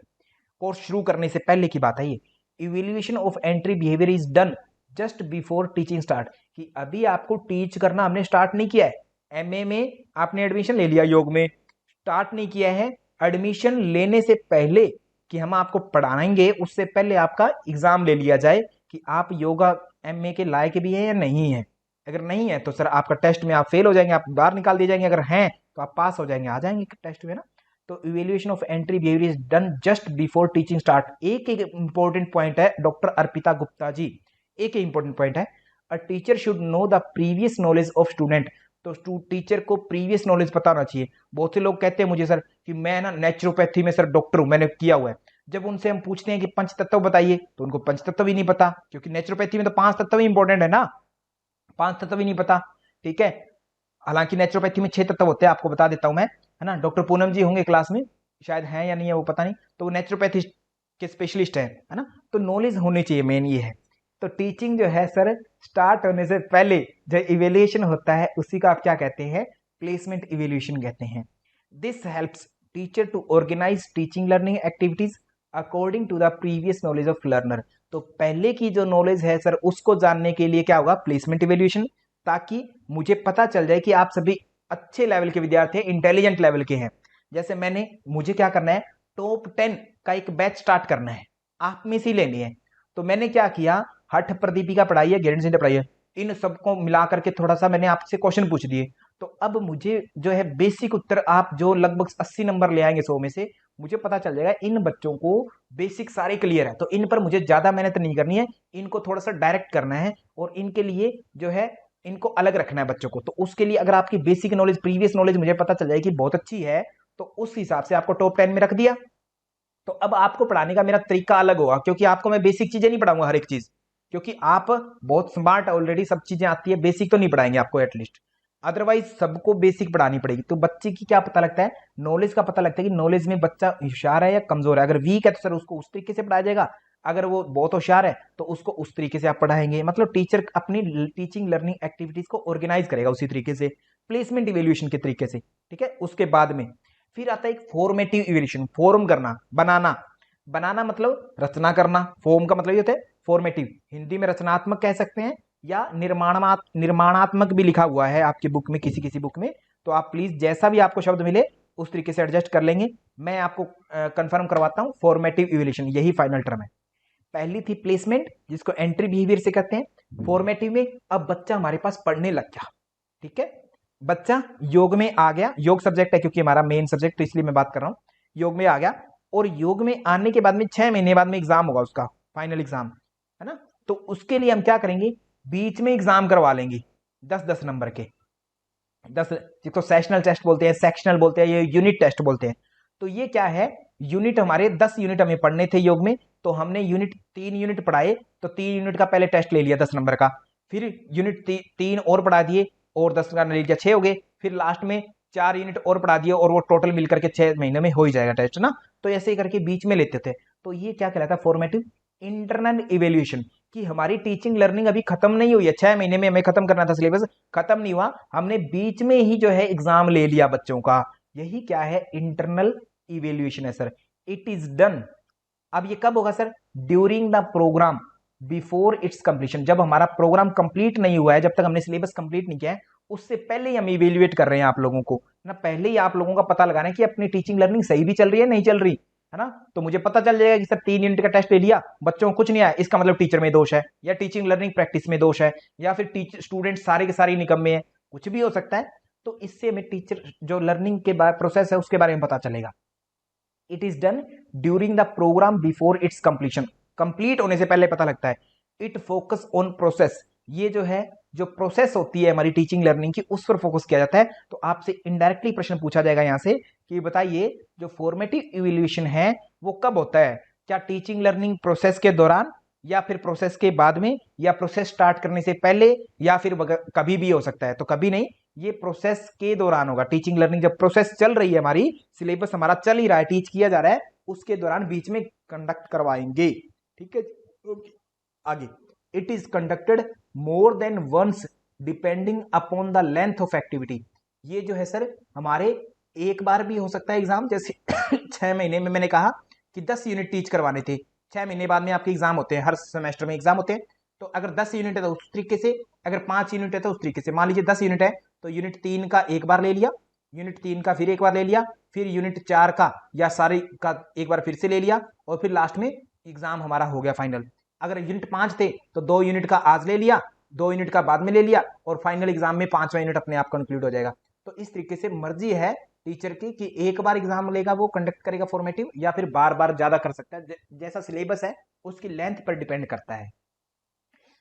कोर्स शुरू करने से पहले की बात है ये। Evaluation of entry behaviour is done just before teaching start, कि अभी आपको टीच करना हमने स्टार्ट नहीं किया है, एमए में आपने एडमिशन ले लिया, योग में स्टार्ट नहीं किया है, एडमिशन लेने से पहले कि हम आपको पढ़ाएंगे उससे पहले आपका एग्जाम ले लिया जाए कि आप योगा एमए के लायक भी है या नहीं है। अगर नहीं है तो सर आपका टेस्ट में आप फेल हो जाएंगे, आप बाहर निकाल दिए जाएंगे, अगर हैं तो आप पास हो जाएंगे, आ जाएंगे टेस्ट में ना। तो evaluation of entry behaviour is done just before teaching start. एक एक इंपॉर्टेंट पॉइंट है डॉक्टर अर्पिता गुप्ता जी, एक इंपॉर्टेंट पॉइंट है, a teacher should know the previous knowledge of student. तो टीचर को प्रीवियस नॉलेज पता होना चाहिए। बहुत से लोग कहते हैं मुझे सर कि मैं ना नेचुरोपैथी में सर डॉक्टर हूं, मैंने किया हुआ है, जब उनसे हम पूछते हैं कि पंचतत्व बताइए तो उनको पंचतत्व ही नहीं पता, क्योंकि नेचुरोपैथी में तो 5 तत्व ही इंपॉर्टेंट है ना, 5 तत्व ही नहीं पता। ठीक है, हालांकि नेचुरोपैथी में 6 तत्व होते हैं, आपको बता देता हूं मैं, है ना, डॉक्टर पूनम जी होंगे क्लास में, शायद हैं या नहीं है वो पता नहीं, तो वो नेचुरोपैथी के स्पेशलिस्ट है ना, तो नॉलेज होनी चाहिए, मेन ये है। तो टीचिंग जो है सर स्टार्ट होने से पहले जो इवेल्युएशन होता है उसी का आप क्या कहते हैं, प्लेसमेंट इवेल्युएशन कहते हैं। This helps teacher to organize teaching learning activities according to the previous knowledge of learner. तो पहले की जो नॉलेज है सर उसको जानने के लिए क्या होगा, प्लेसमेंट इवेल्युएशन, ताकि मुझे पता चल जाए कि आप सभी अच्छे लेवल के विद्यार्थी हैं, इंटेलिजेंट लेवल के हैं। जैसे मुझे क्या करना है, टॉप 10 का एक बैच स्टार्ट करना है, आप में से लेनी है। तो मैंने क्या किया, हठ प्रदीपिका पढ़ाई है, गाइडेंस इंडिया पढ़ाई है, इन सबको मिला करके थोड़ा सा मैंने आपसे क्वेश्चन पूछ दिए। तो अब मुझे जो है बेसिक उत्तर, आप जो लगभग 80 नंबर ले आएंगे 100 में से, मुझे पता चल जाएगा इन बच्चों को बेसिक सारे क्लियर है, तो इन पर मुझे ज्यादा मेहनत नहीं करनी है, इनको थोड़ा सा डायरेक्ट करना है, और इनके लिए जो है इनको अलग रखना है बच्चों को। तो उसके लिए अगर आपकी बेसिक नॉलेज, प्रीवियस नॉलेज मुझे पता चल जाएगी बहुत अच्छी है, तो उस हिसाब से आपको टॉप 10 में रख दिया। तो अब आपको पढ़ाने का मेरा तरीका अलग होगा, क्योंकि आपको मैं बेसिक चीजें नहीं पढ़ाऊंगा हर एक चीज, क्योंकि आप बहुत स्मार्ट, ऑलरेडी सब चीजें आती है, बेसिक तो नहीं पढ़ाएंगे आपको एटलीस्ट, अदरवाइज सबको बेसिक पढ़ानी पड़ेगी। तो बच्चे की क्या पता लगता है, नॉलेज का पता लगता है कि नॉलेज में बच्चा होशियार है या कमजोर है। अगर वीक है तो सर उसको उस तरीके से पढ़ाया जाएगा, अगर वो बहुत होशियार है तो उसको उस तरीके से आप पढ़ाएंगे। मतलब टीचर अपनी टीचिंग लर्निंग एक्टिविटीज को ऑर्गेनाइज करेगा उसी तरीके से, प्लेसमेंट इवेल्युएशन के तरीके से। ठीक है, उसके बाद में फिर आता है एक फॉर्मेटिव इवेल्युएशन, फॉर्म करना, बनाना। बनाना मतलब रचना करना, फॉर्म का मतलब ये होता है फॉर्मेटिव, हिंदी में रचनात्मक कह सकते हैं, या निर्माणात्मक भी लिखा हुआ है आपकी बुक में, किसी किसी बुक में, तो आप प्लीज जैसा भी आपको शब्द मिले उस तरीके से एडजस्ट कर लेंगे। मैं आपको कंफर्म करवाता हूं, फॉर्मेटिव इवेल्युएशन यही फाइनल टर्म है। पहली थी प्लेसमेंट, जिसको एंट्री बिहेवियर से कहते हैं। फॉर्मेटिव में अब बच्चा हमारे पास पढ़ने लग गया, ठीक है, बच्चा योग में आ गया, योग सब्जेक्ट है क्योंकि हमारा मेन सब्जेक्ट, तो इसलिए मैं बात कर रहा हूं, योग में आ गया, और योग में आने के बाद में 6 महीने बाद में एग्जाम होगा उसका, फाइनल एग्जाम, है ना। तो उसके लिए हम क्या करेंगे, बीच में एग्जाम करवा लेंगे 10-10 नंबर के, 10, जिसको सेशनल टेस्ट बोलते हैं, सेक्शनल बोलते हैं, ये यूनिट टेस्ट बोलते हैं। तो ये क्या है, यूनिट हमारे 10 यूनिट हमें पढ़ने थे योग में, तो हमने यूनिट 3 यूनिट पढ़ाए, तो 3 यूनिट का पहले टेस्ट ले लिया 10 नंबर का, फिर यूनिट 3 और पढ़ा दिए और 10 का ले लिया, 6 हो गए, फिर लास्ट में 4 यूनिट और पढ़ा दिए और वो टोटल मिलकर के 6 महीने में हो ही जाएगा टेस्ट ना। तो ऐसे ही करके बीच में लेते थे। तो ये क्या कहलाता है, फॉर्मेटिव इंटरनल इवेल्यूएशन, कि हमारी टीचिंग लर्निंग अभी खत्म नहीं हुई है, 6 महीने में हमें खत्म करना था सिलेबस, खत्म नहीं हुआ, हमने बीच में ही जो है एग्जाम ले लिया बच्चों का, यही क्या है, इंटरनल इवेल्यूएशन है सर। It is done. अब ये कब होगा sir, during the programme before it's completion, जब हमारा प्रोग्राम कंप्लीट नहीं हुआ है, जब तक हमने सिलेबस कंप्लीट नहीं किया है, उससे पहले ही हम इवेल्युएट कर रहे हैं आप लोगों को ना, पहले ही आप लोगों का पता लगाना है कि अपनी टीचिंग लर्निंग सही भी चल रही है नहीं चल रही है ना। तो मुझे पता चल जाएगा कि सर 3 यूनिट का टेस्ट ले लिया, बच्चों को कुछ नहीं आया, इसका मतलब टीचर में दोष है, या टीचिंग लर्निंग प्रैक्टिस में दोष है, या फिर स्टूडेंट सारे के सारे निकम्मे हैं, कुछ भी हो सकता है। तो इससे हमें टीचर जो लर्निंग के बाद प्रोसेस है उसके बारे में पता चलेगा। It is done during the programme before it's completion, complete होने से पहले पता लगता है। इट फोकस ऑन प्रोसेस, ये जो है जो प्रोसेस होती है हमारी टीचिंग लर्निंग की, उस पर फोकस किया जाता है। तो आपसे इनडायरेक्टली प्रश्न पूछा जाएगा यहां से कि बताइए जो फॉर्मेटिव इवैल्यूएशन है वो कब होता है, क्या टीचिंग लर्निंग प्रोसेस के दौरान, या फिर प्रोसेस के बाद में, या प्रोसेस स्टार्ट करने से पहले, या फिर कभी भी हो सकता है। तो कभी नहीं, ये प्रोसेस के दौरान होगा। टीचिंग लर्निंग जब प्रोसेस चल रही है, हमारी सिलेबस हमारा चल ही रहा है, टीच किया जा रहा है, उसके दौरान बीच में कंडक्ट करवाएंगे। ठीक है, आगे, it is conducted more than once depending upon the length of activity. ये जो है सर हमारे एक बार भी हो सकता है एग्जाम, जैसे 6 महीने में मैंने कहा कि 10 यूनिट टीच करवाने थे, 6 महीने बाद में आपके एग्जाम होते हैं, हर सेमेस्टर में एग्जाम होते हैं। तो अगर 10 यूनिट है तो उस तरीके से, अगर 5 यूनिट है तो उस तरीके से। मान लीजिए 10 यूनिट है तो यूनिट 3 का एक बार ले लिया, यूनिट 3 का फिर एक बार ले लिया, फिर यूनिट 4 का या सारे का एक बार फिर से ले लिया, और फिर लास्ट में एग्जाम हमारा हो गया फाइनल। अगर यूनिट 5 थे तो 2 यूनिट का आज ले लिया, 2 यूनिट का बाद में ले लिया, और फाइनल एग्जाम में 5वां यूनिट अपने आप कंक्लूड हो जाएगा। तो इस तरीके से मर्जी है टीचर की कि एक बार एग्जाम लेगा वो कंडक्ट करेगा फॉर्मेटिव, या फिर बार बार ज्यादा कर सकता है, जैसा सिलेबस है उसकी लेंथ पर डिपेंड करता है।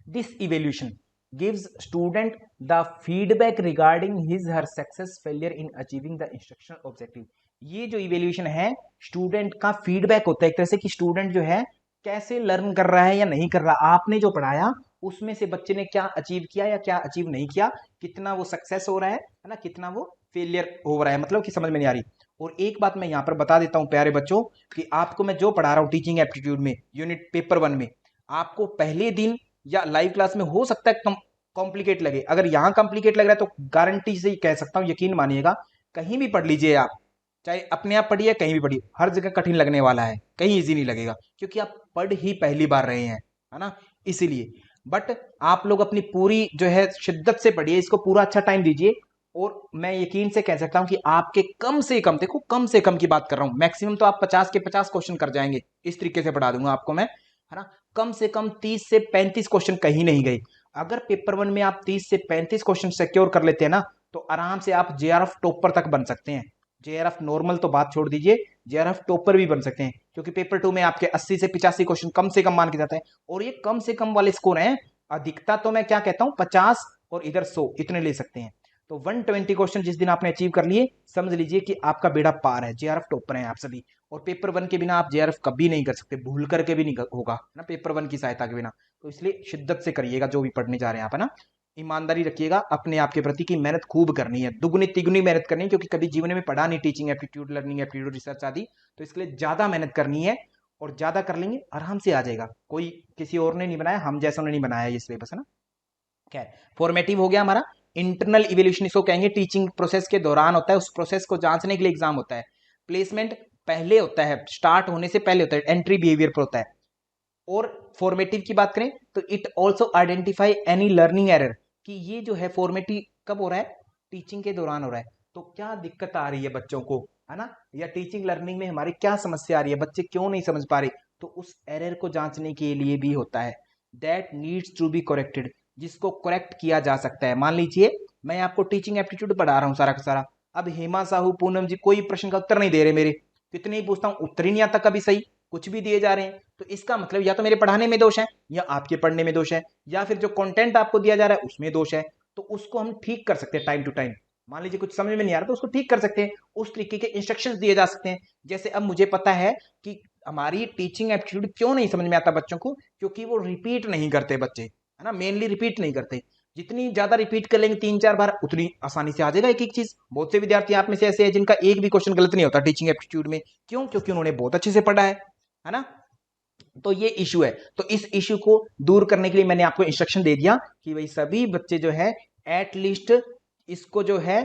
This evaluation gives student the feedback regarding his her success failure in achieving the instructional objective. ये जो इवेल्यूशन है स्टूडेंट का फीडबैक होता है एक तरह से, कि स्टूडेंट जो है कैसे लर्न कर रहा है या नहीं कर रहा, आपने जो पढ़ाया उसमें से बच्चे ने क्या अचीव किया या क्या अचीव नहीं किया, कितना वो सक्सेस हो रहा है ना, कितना वो फेलियर हो रहा है, मतलब कि समझ में नहीं आ रही। और एक बात मैं यहाँ पर बता देता हूँ प्यारे बच्चों, कि आपको मैं जो पढ़ा रहा हूँ टीचिंग एप्टीट्यूड में यूनिट पेपर 1 में, आपको पहले दिन या लाइव क्लास में हो सकता है कॉम्प्लिकेट लगे। अगर यहाँ कॉम्प्लिकेट लग रहा है तो गारंटी से ही कह सकता हूँ, यकीन मानिएगा, कहीं भी पढ़ लीजिए आप, चाहे अपने आप पढ़िए कहीं भी पढ़िए, हर जगह कठिन लगने वाला है, कहीं इजी नहीं लगेगा, क्योंकि आप पढ़ ही पहली बार रहे हैं, है ना, इसीलिए। बट आप लोग अपनी पूरी जो है शिद्दत से पढ़िए, इसको पूरा अच्छा टाइम दीजिए, और मैं यकीन से कह सकता हूं कि आपके कम से कम, देखो कम से कम की बात कर रहा हूं, मैक्सिमम तो आप 50 के 50 क्वेश्चन कर जाएंगे, इस तरीके से पढ़ा दूंगा आपको मैं, है ना। कम से कम 30 से 35 क्वेश्चन कहीं नहीं गए। अगर पेपर 1 में आप 30 से 35 क्वेश्चन सिक्योर कर लेते हैं ना, तो आराम से आप जेआरएफ टॉपर तक बन सकते हैं। जेआरएफ नॉर्मल तो बात छोड़ दीजिए, जेआरएफ टॉपर भी बन सकते हैं, क्योंकि पेपर 2 में आपके 80 से 85 क्वेश्चन कम से कम मान के जाते हैं, और ये कम से कम वाले स्कोर हैं। अधिकता तो मैं क्या कहता हूं 50 और इधर 100 इतने ले सकते हैं। तो 120 क्वेश्चन जिस दिन आपने अचीव कर लिए, समझ लीजिए कि आपका बेड़ा पार है, जेआरएफ टॉपर हैं आप सभी। और पेपर 1 के बिना आप जेआरएफ कभी नहीं कर सकते, भूल करके भी नहीं होगा ना, पेपर 1 की सहायता के बिना। तो इसलिए शिद्दत से करिएगा जो भी पढ़ने जा रहे हैं आप, है ना, ईमानदारी रखिएगा अपने आप के प्रति, की मेहनत खूब करनी है, दुगनी तिगुनी मेहनत करनी है, क्योंकि कभी जीवन में पढ़ा नहीं teaching aptitude, learning aptitude, research आदि, तो इसके लिए ज्यादा मेहनत करनी है, और ज्यादा कर लेंगे आराम से आ जाएगा। कोई किसी और ने नहीं बनाया, हम जैसा ने नहीं बनाया ये सिलेबस, है ना। खैर, फॉर्मेटिव हो गया हमारा। इंटरनल इवेल्यूशन इसको कहेंगे, टीचिंग प्रोसेस के दौरान होता है, उस प्रोसेस को जांचने के लिए एग्जाम होता है। प्लेसमेंट पहले होता है, स्टार्ट होने से पहले होता है, एंट्री बिहेवियर पर होता है। और फॉर्मेटिव की बात करें तो it also identify any learning error, कि ये जो है फॉर्मेटिव कब हो रहा है, टीचिंग के दौरान हो रहा है। तो क्या दिक्कत आ रही है बच्चों को, है ना, या टीचिंग लर्निंग में हमारी क्या समस्या आ रही है, बच्चे क्यों नहीं समझ पा रहे, तो उस एरर को जांचने के लिए भी होता है। That needs to be corrected, जिसको करेक्ट किया जा सकता है। मान लीजिए मैं आपको टीचिंग एप्टीट्यूड पढ़ा रहा हूँ सारा का सारा, अब हेमा साहू पूनम जी कोई प्रश्न का उत्तर नहीं दे रहे मेरे, कितने ही पूछता हूँ उत्तर ही नहीं आता कभी सही, कुछ भी दिए जा रहे हैं। तो इसका मतलब या तो मेरे पढ़ाने में दोष है, या आपके पढ़ने में दोष है, या फिर जो कंटेंट आपको दिया जा रहा है उसमें दोष है। तो उसको हम ठीक कर सकते हैं टाइम टू टाइम। मान लीजिए कुछ समझ में नहीं आ रहा तो उसको ठीक कर सकते हैं, उस तरीके के इंस्ट्रक्शंस दिए जा सकते हैं। जैसे अब मुझे पता है कि हमारी टीचिंग एप्टीट्यूड क्यों नहीं समझ में आता बच्चों को, क्योंकि वो रिपीट नहीं करते बच्चे, है ना, मेनली रिपीट नहीं करते। जितनी ज्यादा रिपीट कर लेंगे 3-4 बार, उतनी आसानी से आ जाएगा एक एक चीज। बहुत से विद्यार्थी आप में से ऐसे हैं जिनका एक भी क्वेश्चन गलत नहीं होता टीचिंग एप्टीट्यूड में। क्यों? क्योंकि उन्होंने बहुत अच्छे से पढ़ा है ना। तो ये इशू है। तो इस इशू को दूर करने के लिए मैंने आपको इंस्ट्रक्शन दे दिया कि भाई सभी बच्चे जो है एटलीस्ट इसको जो है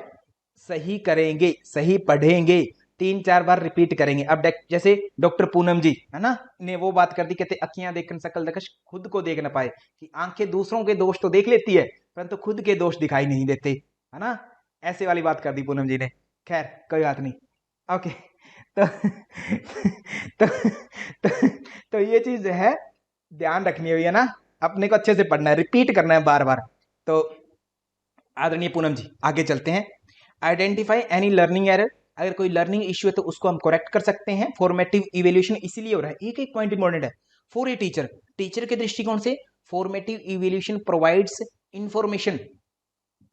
सही करेंगे, सही पढ़ेंगे, 3-4 बार रिपीट करेंगे। अब जैसे डॉक्टर पूनम जी है ना ने वो बात कर दी, कहते अखियां देखन सकल दकश, खुद को देख ना पाए, कि आंखें दूसरों के दोष तो देख लेती है परंतु खुद के दोष दिखाई नहीं देते, है ना। ऐसे वाली बात कर दी पूनम जी ने। खैर कोई बात नहीं, ओके। तो तो, तो तो ये चीज जो है ध्यान रखनी हुई है ना, अपने को अच्छे से पढ़ना है, रिपीट करना है बार बार। तो आदरणीय पूनम जी आगे चलते हैं। आइडेंटिफाई एनी लर्निंग एरर, अगर कोई लर्निंग इश्यू है तो उसको हम करेक्ट कर सकते हैं। फॉर्मेटिव इवेल्यूशन इसीलिए हो रहा है, एक एक पॉइंट इंपॉर्टेंट है फॉर ए टीचर। टीचर के दृष्टिकोण से formative evaluation provides information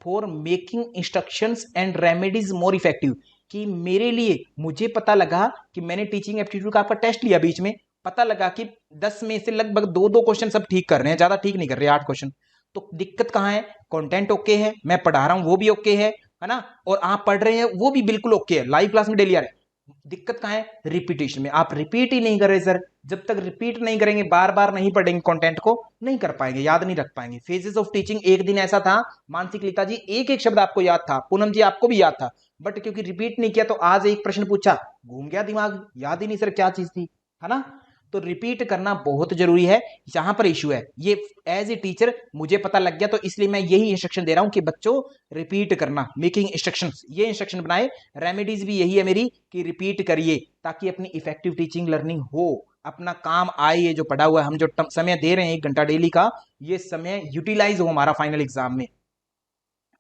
for making instructions and remedies more effective. कि मेरे लिए, मुझे पता लगा कि मैंने टीचिंग एप्टीट्यूड का आपका टेस्ट लिया, बीच में पता लगा कि 10 में से लगभग 2-2 क्वेश्चन सब ठीक कर रहे हैं, ज्यादा ठीक नहीं कर रहे, 8 क्वेश्चन। तो दिक्कत कहाँ है? कंटेंट ओके है, मैं पढ़ा रहा हूं वो भी ओके है ना, और आप पढ़ रहे हैं वो भी बिल्कुल ओके है, लाइव क्लास में डेली आ रहे हैं। दिक्कत कहाँ है? रिपीटेशन में। आप रिपीट ही नहीं कर रहे सर। जब तक रिपीट नहीं करेंगे, बार बार नहीं पढ़ेंगे कंटेंट को, नहीं कर पाएंगे, याद नहीं रख पाएंगे। फेजेस ऑफ टीचिंग एक दिन ऐसा था, मानसिक लिता जी एक एक शब्द आपको याद था, पूनम जी आपको भी याद था, बट क्योंकि रिपीट नहीं किया तो आज एक प्रश्न पूछा, घूम गया दिमाग, याद ही नहीं सर क्या चीज थी, है ना। तो रिपीट करना बहुत जरूरी है, जहां पर इशू है ये। एज ए टीचर मुझे पता लग गया, तो इसलिए मैं यही इंस्ट्रक्शन दे रहा हूं कि बच्चों रिपीट करना, मेकिंग इंस्ट्रक्शंस, ये इंस्ट्रक्शन बनाए। रेमेडीज भी यही है मेरी कि रिपीट करिए, ताकि अपनी इफेक्टिव टीचिंग लर्निंग हो, अपना काम आए। ये जो पढ़ा हुआ है, हम जो समय दे रहे हैं 1 घंटा डेली का, ये समय यूटिलाइज हो हमारा फाइनल एग्जाम में,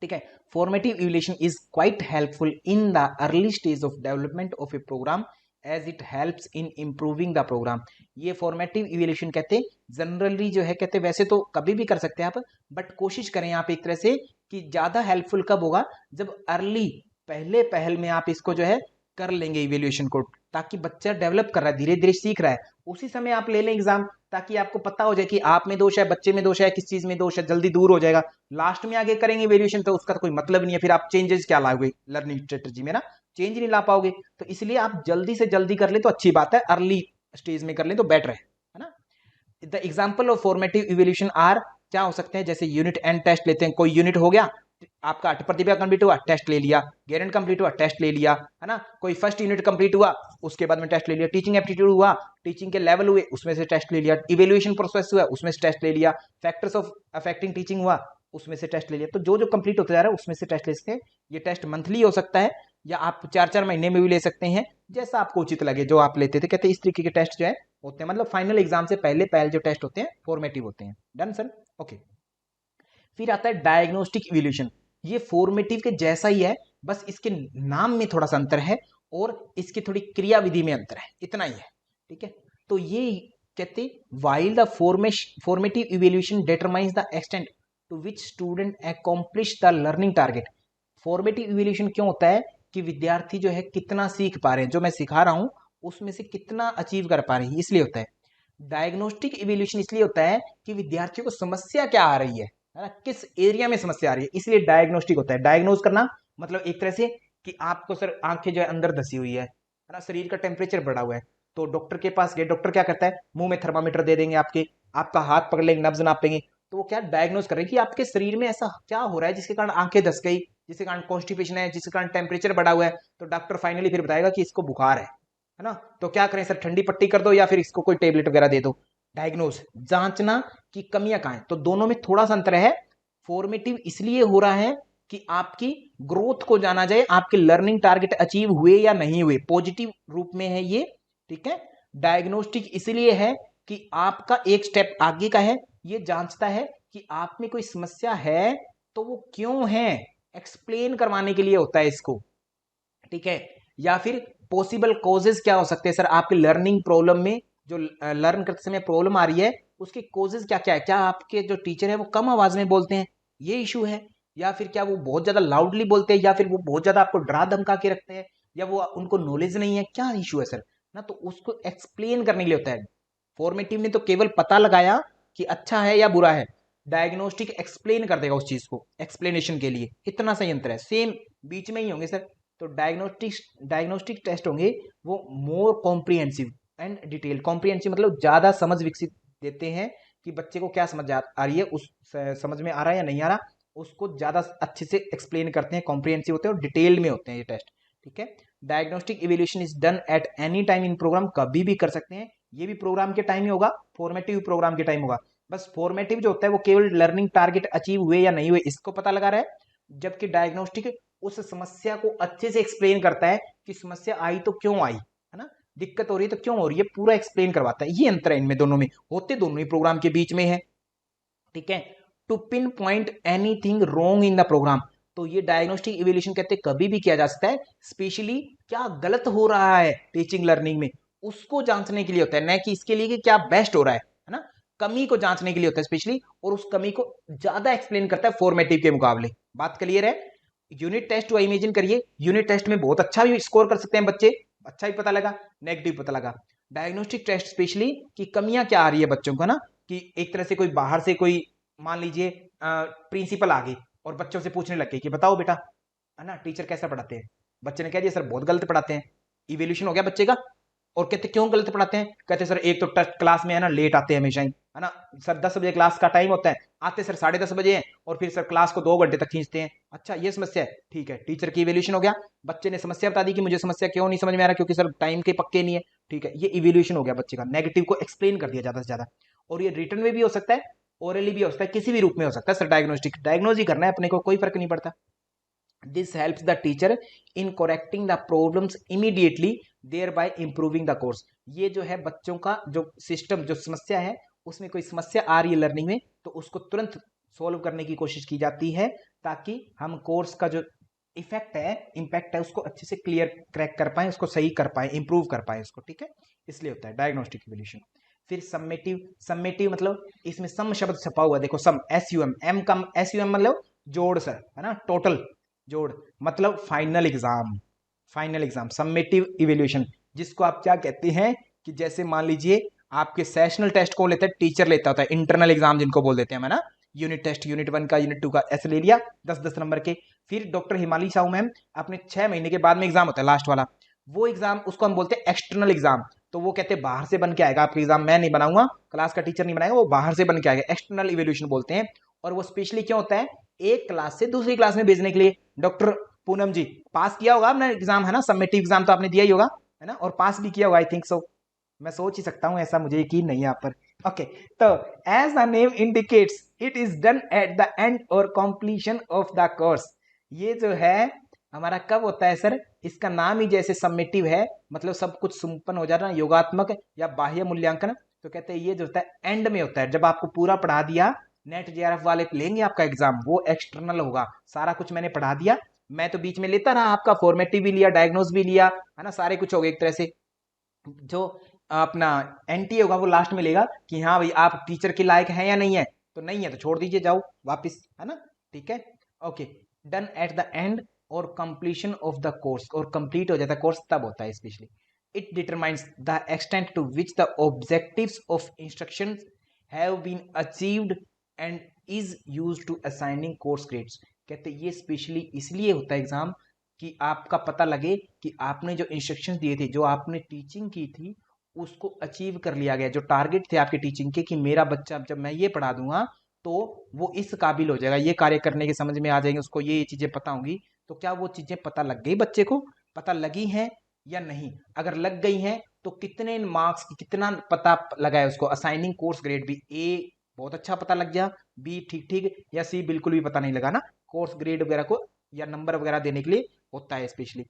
ठीक है। Formative evaluation is quite helpful in the early stage of development of a program as it helps in improving the program. ये फॉर्मेटिव इवैल्यूएशन कहते हैं जनरली जो है, कहते वैसे तो कभी भी कर सकते हैं आप, बट कोशिश करें आप एक तरह से कि ज्यादा हेल्पफुल कब होगा, जब अर्ली, पहले पहल में आप इसको जो है कर लेंगे इवैल्यूएशन को, ताकि बच्चा डेवलप कर रहा है, धीरे धीरे सीख रहा है, उसी समय आप ले लें एग्जाम, ताकि आपको पता हो जाए कि आप में दोष है, बच्चे में दोष है, किस चीज में दोष है, जल्दी दूर हो जाएगा। लास्ट में आगे करेंगे वेरिएशन तो उसका तो कोई मतलब नहीं है, फिर आप चेंजेस क्या लाओगे लर्निंग स्ट्रेटजी में ना, चेंज नहीं ला पाओगे। तो इसलिए आप जल्दी से जल्दी कर ले तो अच्छी बात है, अर्ली स्टेज में कर ले तो बेटर है ना। The example of formative evaluation are, क्या हो सकते हैं, जैसे यूनिट एंड टेस्ट लेते हैं, कोई यूनिट हो गया आपका, 8 प्रतिभा कंप्लीट हुआ, टेस्ट ले लिया, गारंट कंप्लीट हुआ, टेस्ट ले लिया, है ना। कोई फर्स्ट यूनिट कंप्लीट हुआ, उसके बाद में टेस्ट ले लिया। टीचिंग एप्टीट्यूड हुआ, टीचिंग के लेवल हुए, उसमें से टेस्ट ले लिया। इवेल्युएशन प्रोसेस हुआ, उसमें से टेस्ट ले लिया। फैक्टर्स ऑफ अफेक्टिंग टीचिंग हुआ, उसमें से टेस्ट ले लिया। तो जो जो कंप्लीट होता जा रहा है उसमें से टेस्ट ले सकते हैं। ये टेस्ट मंथली हो सकता है, या आप 4-4 महीने में भी ले सकते हैं, जैसा आपको उचित लगे, जो आप लेते थे। कहते हैं इस तरीके के टेस्ट जो है होते हैं, मतलब फाइनल एग्जाम से पहले पहले जो टेस्ट होते हैं फॉर्मेटिव होते हैं। Done sir, okay. फिर आता है डायग्नोस्टिक इवोल्यूशन। ये फॉर्मेटिव के जैसा ही है, बस इसके नाम में थोड़ा सा अंतर है और इसकी थोड़ी क्रिया विधि में अंतर है, इतना ही है, ठीक है। तो ये कहते while the formative evaluation determines the extent to which student accomplish the learning target. Formative evaluation क्यों होता है कि विद्यार्थी जो है कितना सीख पा रहे हैं, जो मैं सिखा रहा हूं उसमें से कितना अचीव कर पा रहे हैं, इसलिए होता है। डायग्नोस्टिक इवोल्यूशन इसलिए होता है कि विद्यार्थियों को समस्या क्या आ रही है ना, किस एरिया में समस्या आ रही है, इसलिए डायग्नोस्टिक होता है। डायग्नोज करना मतलब एक तरह से कि आपको सर आंखें जो है अंदर धसी हुई है ना, शरीर का टेम्परेचर बढ़ा हुआ है, तो डॉक्टर के पास गए, डॉक्टर क्या करता है, मुंह में थर्मामीटर दे देंगे आपके, आपका हाथ पकड़ लेंगे, नब्ज नापेंगे, तो वो क्या डायग्नोज कर रहे हैं कि आपके शरीर में ऐसा क्या हो रहा है जिसके कारण आंखें धस गई, जिसके कारण कॉन्स्टिपेशन है, जिसके कारण टेम्परेचर बढ़ा हुआ है। तो डॉक्टर फाइनली फिर बताएगा कि इसको बुखार है ना, तो क्या करें सर, ठंडी पट्टी कर दो या फिर इसको कोई टेबलेट वगैरह दे दो। डायग्नोज, जांचना कि कमियां कहां हैं। तो दोनों में थोड़ा सा अंतर है। फॉर्मेटिव इसलिए हो रहा है कि आपकी ग्रोथ को जाना जाए, आपके लर्निंग टारगेट अचीव हुए या नहीं हुए, पॉजिटिव रूप में है ये, ठीक है। डायग्नोस्टिक इसलिए है कि आपका एक स्टेप आगे का है, ये जांचता है कि आप में कोई समस्या है तो वो क्यों है, एक्सप्लेन करवाने के लिए होता है इसको, ठीक है। या फिर पॉसिबल कॉजेज क्या हो सकते हैं सर, आपके लर्निंग प्रॉब्लम में, जो लर्न करते समय प्रॉब्लम आ रही है, उसके कॉजेज क्या क्या है, क्या आपके जो टीचर है वो कम आवाज में बोलते हैं, ये इशू है, या फिर क्या वो बहुत ज्यादा लाउडली बोलते हैं, या फिर वो बहुत ज्यादा आपको डरा धमका के रखते हैं, या वो उनको नॉलेज नहीं है, क्या इशू है सर ना। तो उसको एक्सप्लेन करने के लिए होता है। फॉर्मेटिव ने तो केवल पता लगाया कि अच्छा है या बुरा है, डायग्नोस्टिक एक्सप्लेन कर देगा उस चीज को, एक्सप्लेनेशन के लिए इतना सही अंतर है, सेम बीच में ही होंगे सर। तो डायग्नोस्टिक टेस्ट होंगे वो मोर कॉम्प्रिहेंसिव एंड डिटेल। कॉम्प्रिहेंसिव मतलब ज्यादा समझ विकसित देते हैं कि बच्चे को क्या समझ आ रही है, उस समझ में आ रहा है या नहीं आ रहा, उसको ज्यादा अच्छे से एक्सप्लेन करते हैं, कॉम्प्रिहेंसिव होते हैं और डिटेल में होते हैं ये टेस्ट। ठीक है, diagnostic evaluation is done at any time in program, कभी भी कर सकते हैं, ये भी प्रोग्राम के टाइम ही होगा, फॉर्मेटिव प्रोग्राम के टाइम होगा। बस फॉर्मेटिव जो होता है वो केवल लर्निंग टारगेट अचीव हुए या नहीं हुए इसको पता लगा रहा है, जबकि डायग्नोस्टिक उस समस्या को अच्छे से एक्सप्लेन करता है कि समस्या आई तो क्यों आई, है ना, दिक्कत हो रही है तो क्यों हो रही है, पूरा एक्सप्लेन करवाता है। ये अंतर है इनमें दोनों में, होते दोनों ही प्रोग्राम के बीच में है। ठीक है, to pinpoint anything wrong in the program, तो ये डायग्नोस्टिक इवेल्यूशन कहते हैं कभी भी किया जा सकता है, स्पेशली क्या गलत हो रहा है टीचिंग लर्निंग में उसको जांचने के लिए होता है, न कि इसके लिए कि क्या बेस्ट हो रहा है ना, कमी को जांचने के लिए होता है स्पेशली, और उस कमी को ज्यादा एक्सप्लेन करता है फॉर्मेटिव के मुकाबले। बात क्लियर है। यूनिट टेस्ट हुआ, इमेजिन करिए यूनिट टेस्ट में बहुत अच्छा भी स्कोर कर सकते हैं बच्चे, अच्छा भी पता लगा, नेगेटिव पता लगा। डायग्नोस्टिक टेस्ट स्पेशली कि कमियां क्या आ रही है बच्चों को ना, कि एक तरह से कोई बाहर से कोई मान लीजिए प्रिंसिपल आ गई और बच्चों से पूछने लग गई कि बताओ बेटा, है ना, टीचर कैसा पढ़ाते हैं, बच्चे ने कह दिया सर बहुत गलत पढ़ाते हैं, इवेल्यूशन हो गया बच्चे का। और कहते क्यों गलत पढ़ाते हैं, कहते सर एक तो टेस्ट क्लास में है ना लेट आते हैं हमेशा ही, है ना, सर 10 बजे क्लास का टाइम होता है, आते सर 10:30 बजे हैं, और फिर सर क्लास को 2 घंटे तक खींचते हैं। अच्छा ये समस्या है, ठीक है, टीचर की इवेल्यूशन हो गया, बच्चे ने समस्या बता दी कि मुझे समस्या क्यों नहीं समझ में आ रहा, क्योंकि सर टाइम के पक्के नहीं है। ठीक है, ये इवेल्यूशन हो गया बच्चे का, नेगेटिव को एक्सप्लेन कर दिया ज्यादा से ज्यादा। और ये रिटर्न में भी हो सकता है, ओरली भी हो सकता है, किसी भी रूप में हो सकता है सर। डायग्नोज ही करना है अपने को, कोई फर्क नहीं पड़ता। This helps the teacher in correcting the problems immediately, thereby improving the course. ये जो है बच्चों का जो सिस्टम, जो समस्या है, उसमें कोई समस्या आ रही है लर्निंग में तो उसको तुरंत सोल्व करने की कोशिश की जाती है, ताकि हम कोर्स का जो इफेक्ट है, इम्पैक्ट है, उसको अच्छे से क्लियर क्रैक कर पाए, उसको सही कर पाए, इंप्रूव कर पाए उसको। ठीक है, इसलिए होता है डायग्नोस्टिक इवोल्यूशन। फिर सम्मेटिव, सम्मेटिव मतलब इसमें सम शब्द छपा हुआ, देखो सम, एस यू एम, एम का एस यू एम मतलब जोड़ सर, है ना, टोटल जोड़, मतलब final exam, final exam summative evaluation, जिसको आप क्या कहते हैं कि जैसे मान लीजिए आपके सेशनल टेस्ट को लेते हैं, टीचर लेता होता है, इंटरनल एग्जाम जिनको बोल देते हैं, है ना, यूनिट टेस्ट, यूनिट 1 का, यूनिट 2 का, ऐसे ले लिया 10-10 नंबर के। फिर डॉक्टर हिमाली साहू मैम अपने 6 महीने के बाद में एग्जाम होता है लास्ट वाला, वो एग्जाम उसको हम बोलते हैं एक्सटर्नल एग्जाम। तो वो कहते हैं बाहर से बन के आएगा आपका एग्जाम, मैं नहीं बनाऊंगा, क्लास का टीचर नहीं बनाएगा, वो बाहर से बन के आएगा, एक्सटर्नल इवेल्यूशन बोलते हैं। और वो स्पेशली क्यों होता है, एक क्लास से दूसरी क्लास में भेजने के लिए। डॉक्टर पूनम जी पास किया होगा आपने एग्जाम, है ना, सबमिटिव एग्जाम तो आपने दिया ही होगा, है ना, और पास भी किया होगा, आई थिंक सो, मैं सोच ही सकता हूं, ऐसा मुझे यकीन नहीं है आप पर। ओके, तो as the name indicates it is done at the end और कंप्लीशन ऑफ द कोर्स। ये जो है हमारा कब होता है सर, इसका नाम ही जैसे सबमिटिव है, मतलब सब कुछ संपन्न हो जाना, योगात्मक या बाह्य मूल्यांकन, तो कहते हैं ये जो होता है एंड में होता है, जब आपको पूरा पढ़ा दिया, नेट जेआरएफ वाले लेंगे आपका एग्जाम, वो एक्सटर्नल होगा, सारा कुछ मैंने पढ़ा दिया, मैं तो बीच में लेता रहा आपका, फॉर्मेटिव भी लिया, डायग्नोज भी लिया, है ना, सारे कुछ हो गए एक तरह से। जो अपना एनटीए होगा वो लास्ट में लेगा कि हाँ भाई आप टीचर के लायक हैं या नहीं है, तो नहीं है तो छोड़ दीजिए, जाओ वापस, है ना। ठीक है, okay, done at the end और कंप्लीशन ऑफ द कोर्स, और कंप्लीट हो जाता है कोर्स तब होता है specially. It determines the extent to which the objectives of instructions have been achieved and is used to assigning course grades. कहते हैं ये स्पेशली इसलिए होता है एग्जाम कि आपका पता लगे कि आपने जो इंस्ट्रक्शंस दिए थे, जो आपने टीचिंग की थी, उसको अचीव कर लिया गया, जो टारगेट थे आपके टीचिंग के कि मेरा बच्चा जब मैं ये पढ़ा दूंगा तो वो इस काबिल हो जाएगा, ये कार्य करने के समझ में आ जाएंगे, उसको ये चीजें पता होंगी। तो क्या वो चीजें पता लग गई बच्चे को, पता लगी हैं या नहीं, अगर लग गई हैं तो कितने मार्क्स की, कितना पता लगा है उसको, असाइनिंग कोर्स ग्रेड भी, ए बहुत अच्छा पता लग गया, बी ठीक ठीक, या सी बिल्कुल भी पता नहीं लगा ना, कोर्स ग्रेड वगैरह को या नंबर वगैरह देने के लिए होता है specially.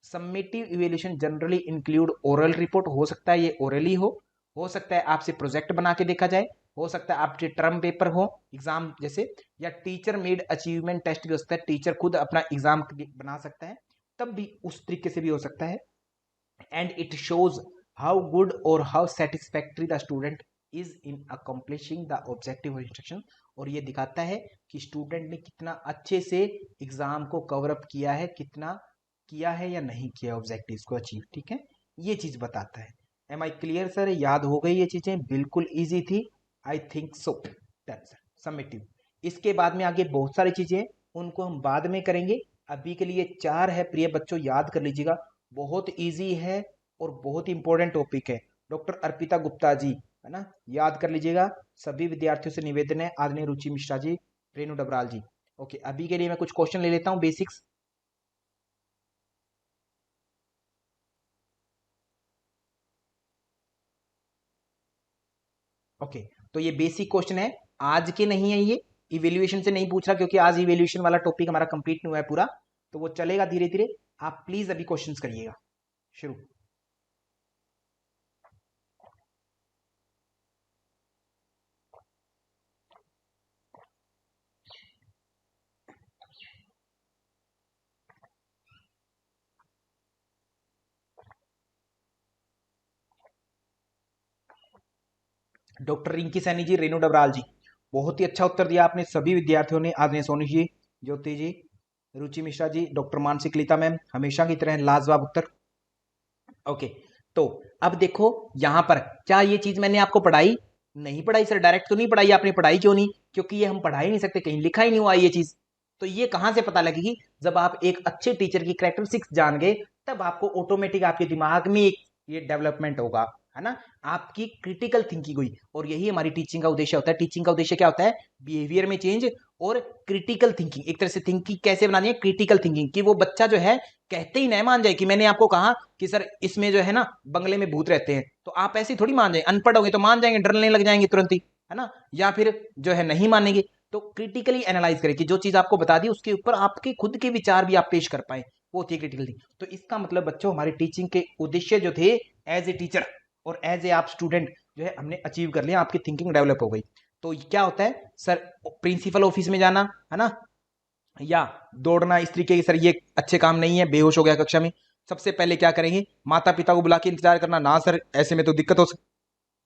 Submissive evaluation generally include oral report, हो सकता है ये ओरली हो सकता है आपसे प्रोजेक्ट बना के देखा जाए, हो सकता है आपके टर्म पेपर हो एग्जाम जैसे, या टीचर मेड अचीवमेंट टेस्ट भी हो सकता है, टीचर खुद अपना एग्जाम बना सकता है, तब भी उस तरीके से भी हो सकता है। And it shows how good और how satisfactory the student is in accomplishing the objective instruction, और ये दिखाता है कि स्टूडेंट ने कितना अच्छे से एग्जाम को कवर अप किया है, कितना किया है या नहीं किया ऑब्जेक्टिव्स को अचीव। ठीक है, ये चीज बताता है। Am I clear sir? याद हो गई ये चीजें? बिल्कुल इजी थी, I think so. Done sir, summative. इसके बाद में आगे बहुत सारी चीजें हैं, उनको हम बाद में करेंगे। अभी के लिए 4 है प्रिय बच्चों, याद कर लीजिएगा, बहुत इजी है और बहुत इंपॉर्टेंट टॉपिक है। डॉक्टर अर्पिता गुप्ता जी, है ना, याद कर लीजिएगा। सभी विद्यार्थियों से निवेदन है, आदरणीय रुचि मिश्रा जी, रेणु डबराल जी। ओके, अभी के लिए मैं कुछ क्वेश्चन ले लेता हूं बेसिक्स। ओके, तो ये बेसिक क्वेश्चन है, आज के नहीं है ये, इवेल्युएशन से नहीं पूछ रहा, क्योंकि आज इवेल्युएशन वाला टॉपिक हमारा कंप्लीट नहीं हुआ है पूरा, तो वो चलेगा धीरे धीरे। आप प्लीज अभी क्वेश्चंस करिएगा शुरू। डॉक्टर रिंकी सैनी जी, रेणु डबराल जी, बहुत ही अच्छा उत्तर दिया आपने सभी विद्यार्थियों ने। आदरणीय सोनी जी, ज्योति जी, रुचि मिश्रा जी, डॉक्टर मानसी कलिता मैम, हमेशा की तरह लाजवाब उत्तर। ओके, तो अब देखो यहां पर, क्या ये चीज मैंने आपको पढ़ाई? नहीं पढ़ाई सर, डायरेक्ट तो नहीं पढ़ाई। आपने पढ़ाई क्यों नहीं? क्योंकि ये हम पढ़ा ही नहीं सकते, कहीं लिखा ही नहीं हुआ ये चीज। तो ये कहां से पता लगेगी? जब आप एक अच्छे टीचर की कैरेक्टरिस्टिक्स जान गए, तब आपको ऑटोमेटिक आपके दिमाग में एक ये डेवलपमेंट होगा, है ना, आपकी क्रिटिकल थिंकिंग हुई। और यही हमारी टीचिंग का उद्देश्य होता है। टीचिंग का उद्देश्य क्या होता है? बिहेवियर में चेंज और क्रिटिकल थिंकिंग। एक तरह से थिंकिंग कैसे बनानी है? क्रिटिकल थिंकिंग, कि वो बच्चा जो है कहते ही नहीं मान जाए कि मैंने आपको कहा कि सर इसमें जो है ना बंगले में भूत रहते हैं, तो आप ऐसे थोड़ी मान जाए। अनपढ़ होंगे तो मान जाएंगे, डरने लग जाएंगे तुरंत ही, है ना, या फिर जो है नहीं मानेंगे। तो क्रिटिकली एनालाइज करें कि जो चीज आपको बता दी उसके ऊपर आपके खुद के विचार भी आप पेश कर पाए, वो होती है क्रिटिकल थिंकिंग। तो इसका मतलब बच्चों, हमारी टीचिंग के उद्देश्य जो थे एज ए टीचर और एज ए आप स्टूडेंट, जो है हमने अचीव कर लिया, आपकी थिंकिंग डेवलप हो गई। तो क्या होता है सर? प्रिंसिपल ऑफिस में जाना, है ना, या दौड़ना, इस तरीके के सर ये अच्छे काम नहीं है। बेहोश हो गया कक्षा में, सबसे पहले क्या करेंगे? माता पिता को बुला के इंतजार करना ना सर, ऐसे में तो दिक्कत हो सकती,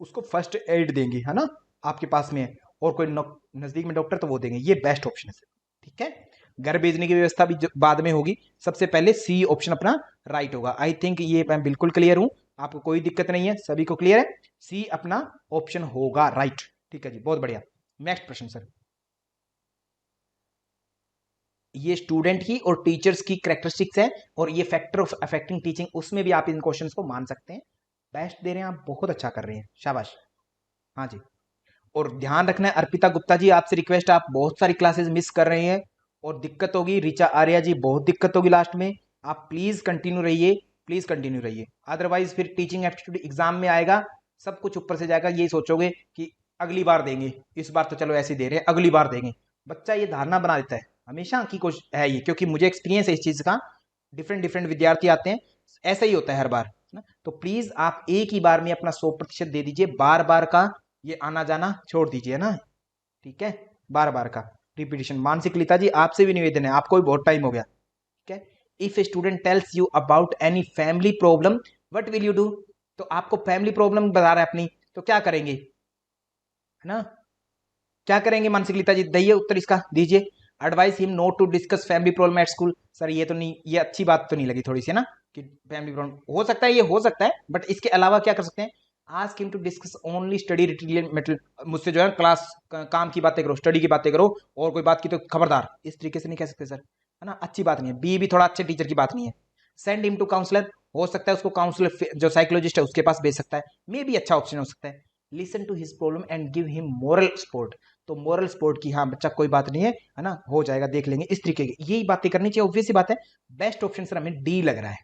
उसको फर्स्ट एड देंगे, है ना, आपके पास में है और कोई नजदीक में डॉक्टर तो वो देंगे, ये बेस्ट ऑप्शन है सर। ठीक है, घर भेजने की व्यवस्था भी बाद में होगी। सबसे पहले सी ऑप्शन अपना राइट होगा। आई थिंक ये मैं बिल्कुल क्लियर हूं, आपको कोई दिक्कत नहीं है, सभी को क्लियर है, सी अपना ऑप्शन होगा राइट। ठीक है जी, बहुत बढ़िया। नेक्स्ट प्रश्न सर, ये स्टूडेंट की और टीचर्स की कैरेक्टरिस्टिक्स है, और ये फैक्टर ऑफ अफेक्टिंग टीचिंग, उसमें भी आप इन क्वेश्चंस को मान सकते हैं। बेस्ट दे रहे हैं आप, बहुत अच्छा कर रहे हैं, शाबाश। हाँ जी, और ध्यान रखना है अर्पिता गुप्ता जी, आपसे रिक्वेस्ट, आप बहुत सारी क्लासेस मिस कर रहे हैं और दिक्कत होगी। रिचा आर्या जी, बहुत दिक्कत होगी लास्ट में, आप प्लीज कंटिन्यू रहिए, प्लीज कंटिन्यू रहिए, अदरवाइज फिर टीचिंग एप्टीट्यूड एग्जाम में आएगा, सब कुछ ऊपर से जाएगा, ये सोचोगे कि अगली बार देंगे, इस बार तो चलो ऐसे दे रहे हैं, अगली बार देंगे। बच्चा ये धारणा बना देता है, हमेशा की कोशिश है ये, क्योंकि मुझे एक्सपीरियंस है इस चीज का, डिफरेंट डिफरेंट विद्यार्थी आते हैं, ऐसा ही होता है हर बार, है ना। तो प्लीज आप एक ही बार में अपना 100% दे दीजिए, बार बार का ये आना जाना छोड़ दीजिए ना। ठीक है, बार बार का रिपीटिशन। मानसिक लिता जी, आपसे भी निवेदन है, आपको भी बहुत टाइम हो गया। ठीक है, if a student tells you about any family problem, what will you do? तो आपको फैमिली प्रॉब्लम बता रहा है अपनी, तो क्या करेंगे, है ना, क्या करेंगे? मानसिक लिता जी दीजिए उत्तर इसका, दीजिए। Advise him not to discuss family problem at school. Sir ये तो नहीं, ये अच्छी बात तो नहीं लगी थोड़ी सी ना, कि फैमिली प्रॉब्लम हो सकता है, ये हो सकता है, बट इसके अलावा क्या कर सकते हैं? Ask him to discuss only study related, मुझसे जो है क्लास काम की बातें करो, स्टडी की बातें करो, और कोई बात की तो खबरदार, इस तरीके से नहीं कह सकते सर, है ना, अच्छी बात नहीं है। बी भी थोड़ा अच्छे टीचर की बात नहीं है। सेंड हिम टू काउंसलर, हो सकता है उसको काउंसलर जो साइकोलॉजिस्ट है उसके पास भेज सकता है, मे भी अच्छा ऑप्शन हो सकता है। Listen to his problem and give him moral support, तो मोरल सपोर्ट की, हाँ बच्चा कोई बात नहीं है ना, हो जाएगा, देख लेंगे, इस तरीके की यही बातें करनी चाहिए। ऑब्वियस सी बात है, बेस्ट ऑप्शन सर हमें डी लग रहा है,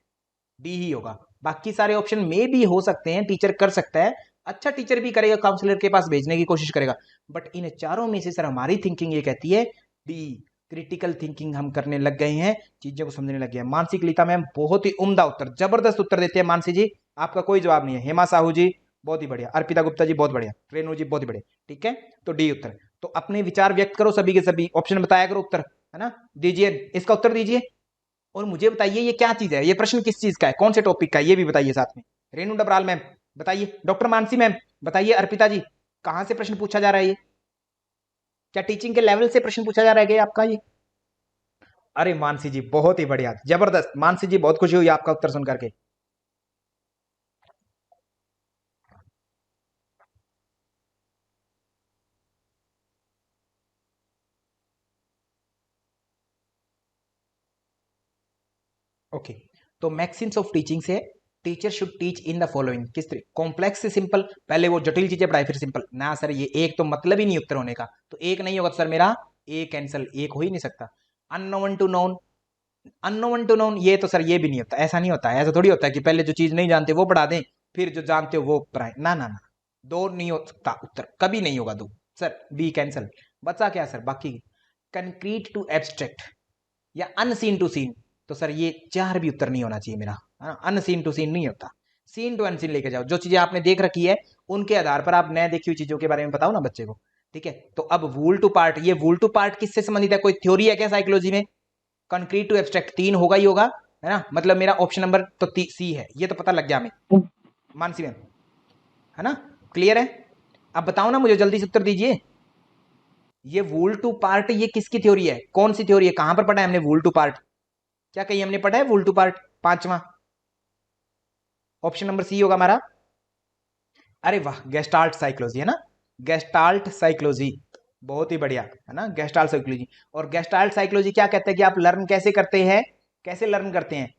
डी ही होगा। बाकी सारे ऑप्शन में भी हो सकते हैं, टीचर कर सकता है, अच्छा टीचर भी करेगा, काउंसलर के पास भेजने की कोशिश करेगा, बट इन चारों में से सर हमारी थिंकिंग ये कहती है डी, क्रिटिकल थिंकिंग हम करने लग गए हैं, चीजों को समझने लग गए हैं। मानसी कलिता मैम, बहुत ही उम्दा उत्तर, जबरदस्त उत्तर देते हैं मानसी जी, आपका कोई जवाब नहीं है। हेमा साहू जी बहुत ही बढ़िया, अर्पिता गुप्ता जी बहुत बढ़िया, रेणु जी बहुत ही बढ़िया। ठीक है, तो डी उत्तर। तो अपने विचार व्यक्त करो, सभी के सभी ऑप्शन बताया करो, उत्तर, है ना, दीजिए इसका उत्तर दीजिए, और मुझे बताइए ये क्या चीज है, ये प्रश्न किस चीज का है, कौन से टॉपिक का है, ये भी बताइए साथ में। रेणु डबराल मैम बताइए, डॉक्टर मानसी मैम बताइए, अर्पिता जी कहां से प्रश्न पूछा जा रहा है ये? क्या टीचिंग के लेवल से प्रश्न पूछा जा रहा है क्या आपका ये? अरे मानसी जी बहुत ही बढ़िया, जबरदस्त। मानसी जी बहुत खुशी हुई आपका उत्तर सुन करके। ओके, तो मैक्सिम्स ऑफ टीचिंग से teacher should teach in the following, किस तरह, कॉम्प्लेक्स से सिंपल, पहले वो जटिल चीजें पढ़ाई फिर सिंपल ना सर, ये एक तो मतलब ही नहीं उत्तर होने का, तो एक नहीं होगा तो सर मेरा ए कैंसिल, एक हो ही नहीं सकता। Unknown to known, unknown to known ये तो सर ये भी नहीं होता, ऐसा नहीं होता है, ऐसा थोड़ी होता है कि पहले जो चीज नहीं जानते वो पढ़ा दें फिर जो जानते हो वो पढ़ाए, ना ना ना, दो नहीं हो सकता उत्तर, कभी नहीं होगा दो, सर बी कैंसिल। बचा क्या सर बाकी? कंक्रीट टू एब्स्ट्रैक्ट या अनसीन टू सीन, तो सर ये चार भी उत्तर नहीं होना चाहिए मेरा, अनसीन टू सीन नहीं होता, सीन टू अनसीन लेके जाओ, जो चीजें आपने देख रखी है उनके आधार पर आप नए देखी हुई चीजों के बारे में बताओ ना बच्चे को। ठीक है, तो अब वूल टू पार्ट, ये वूल टू पार्ट किससे संबंधित है, कोई थ्योरी है क्या साइकोलॉजी में? कंक्रीट टू एब्स्ट्रैक्ट तीन होगा ही होगा, है ना, मतलब मेरा ऑप्शन नंबर तो सी है, ये तो पता लग गया हमें मानसी मैम, है ना, क्लियर है? अब बताओ ना मुझे जल्दी से उत्तर दीजिए, ये वूल टू पार्ट ये किसकी थ्योरी है, कौन सी थ्योरी है, कहां पर पढ़ा है हमने वूल टू पार्ट? क्या कहीं हमने पढ़ा है वूल टू पार्ट? पांचवा, ऑप्शन नंबर सी होगा हमारा। अरे वाह, गेस्टाल्ट साइकोलॉजी, है ना, गेस्टाल्ट साइकोलॉजी, बहुत ही बढ़िया, है ना, गेस्टाल्ट साइकोलॉजी। और गेस्टाल्ट साइकोलॉजी क्या कहते हैं कि आप लर्न कैसे करते हैं, कैसे लर्न करते हैं,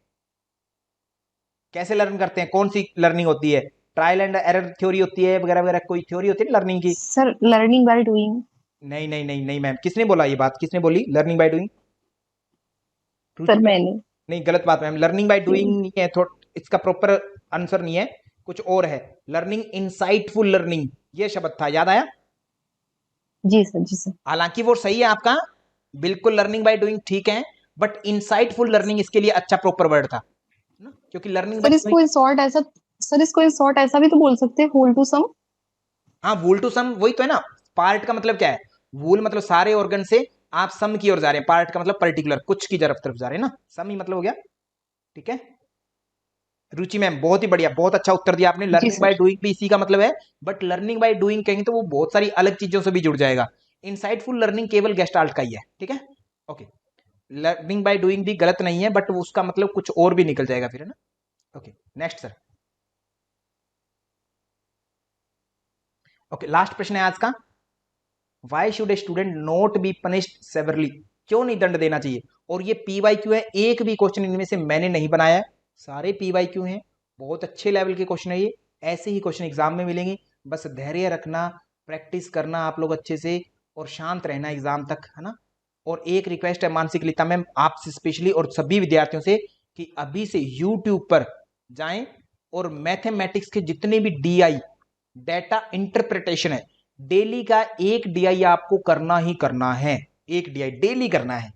कैसे लर्न करते हैं, कौन सी लर्निंग होती है, ट्रायल एंड एरर थ्योरी होती है वगैरह वगैरह, कोई थ्योरी होती है ना लर्निंग की? Sir learning by doing. नहीं नहीं नहीं नहीं मैम, किसने बोला ये बात, किसने बोली learning by doing? Sir Ruchi ma'am, मैंने। नहीं गलत बात मैम, लर्निंग बाय डूइंग नहीं है, थोड़ा इसका प्रॉपर आंसर नहीं है, कुछ और है, लर्निंग इनसाइटफुल लर्निंग, ये शब्द था, याद आया? जी सर, जी सर। हालांकि वो सही है आपका, बिल्कुल लर्निंग बाय डूइंग ठीक है, बट इनसाइटफुल लर्निंग इसके लिए अच्छा प्रॉपर वर्ड था ना, क्योंकि लर्निंग बाय सर डूइंग। इसको इन शॉर्ट ऐसा, सर इसको इन शॉर्ट ऐसा भी तो बोल सकते हैं, होल टू सम। हाँ, वूल टू सम वही तो है ना, पार्ट का मतलब क्या है, वूल मतलब सारे ऑर्गन से आप सम की ओर जा रहे हैं, पार्ट का मतलब पर्टिकुलर कुछ की तरफ जा रहे हैं ना, सम ही मतलब हो गया। ठीक है, रुचि मैम बहुत ही बढ़िया, बहुत अच्छा उत्तर दिया आपने, जी लर्निंग बाय सर। डूइंग भी इसी का मतलब है, बट लर्निंग बाय डूइंग कहेंगे तो वो बहुत सारी अलग चीजों से भी जुड़ जाएगा, इनसाइटफुल लर्निंग केवल गेस्टाल्ट का ही है, ठीक है, ओके, लर्निंग बाय डूइंग भी गलत नहीं है, बट उसका मतलब कुछ और भी निकल जाएगा फिर, है ना, okay next sir. Okay, last प्रश्न है आज का, why should a student not be punished severally, क्यों नहीं दंड देना चाहिए? और ये पी वाई क्यू है, एक भी क्वेश्चन इनमें से मैंने नहीं बनाया है, सारे पी वाई क्यू हैं, बहुत अच्छे लेवल के क्वेश्चन है ये, ऐसे ही क्वेश्चन एग्जाम में मिलेंगे, बस धैर्य रखना, प्रैक्टिस करना आप लोग अच्छे से, और शांत रहना एग्जाम तक, है ना। और एक रिक्वेस्ट है मानसिक लिता मैम आपसे स्पेशली और सभी विद्यार्थियों से, कि अभी से यूट्यूब पर जाएं और मैथमेटिक्स के जितने भी डीआई, डेटा इंटरप्रिटेशन है, डेली का एक डीआई आपको करना ही करना है, एक डीआई डेली करना है,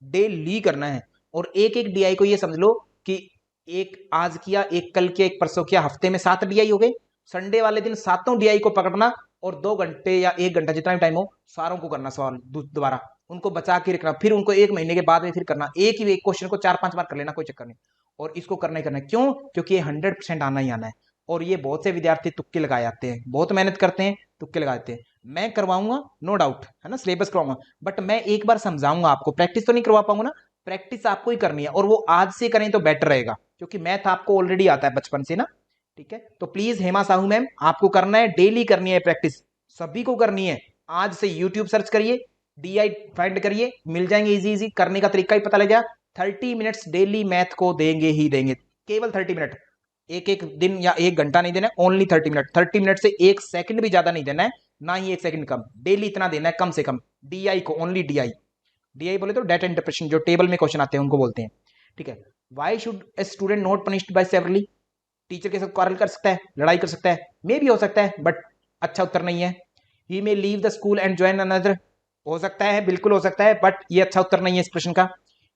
डेली करना है। और एक एक डीआई को ये समझ लो कि एक आज किया, एक कल किया, एक परसों किया, हफ्ते में 7 डीआई हो गए, संडे वाले दिन सातों डीआई को पकड़ना और 2 घंटे या 1 घंटा जितना भी टाइम हो सारों को करना सवाल दोबारा, उनको बचा के रखना, फिर उनको 1 महीने के बाद में फिर करना, एक ही एक क्वेश्चन को 4-5 बार कर लेना, कोई चक्कर नहीं, और इसको करना ही करना है, क्यों? क्योंकि ये 100% आना ही आना है, और ये बहुत से विद्यार्थी तुक्के लगाए जाते हैं, बहुत मेहनत करते हैं, तुक्के लगाते हैं, मैं करवाऊंगा नो डाउट, है ना, सिलेबस करवाऊंगा, बट मैं एक बार समझाऊंगा आपको, प्रैक्टिस तो नहीं करवा पाऊंगा ना, प्रैक्टिस आपको ही करनी है, और वो आज से करें तो बेटर रहेगा, क्योंकि मैथ आपको ऑलरेडी आता है बचपन से ना। ठीक है, तो प्लीज हेमा साहू मैम आपको करना है, डेली करनी है प्रैक्टिस, सभी को करनी है, आज से यूट्यूब सर्च करिए, डीआई फाइंड करिए, मिल जाएंगे इजी इजी, करने का तरीका ही पता लग गया, 30 मिनट्स डेली मैथ को देंगे ही देंगे, केवल 30 मिनट, एक एक दिन या 1 घंटा नहीं देना है, ओनली 30 मिनट, 30 मिनट से 1 सेकंड भी ज्यादा नहीं देना है, ना ही 1 सेकंड कम, डेली इतना देना है कम से कम, डीआई को, ओनली डीआई, डीआई बोले तो डेटा इंटरप्रेशन, जो टेबल में क्वेश्चन आते हैं उनको बोलते हैं। ठीक है, why should a student not punished bye severally, teacher के साथ क्वारल कर सकता है, लड़ाई कर सकता है, मे भी हो सकता है, बट अच्छा उत्तर नहीं है। He may leave the school and join another, हो सकता है, बिल्कुल हो सकता है, बट ये अच्छा उत्तर नहीं है इस प्रश्न का।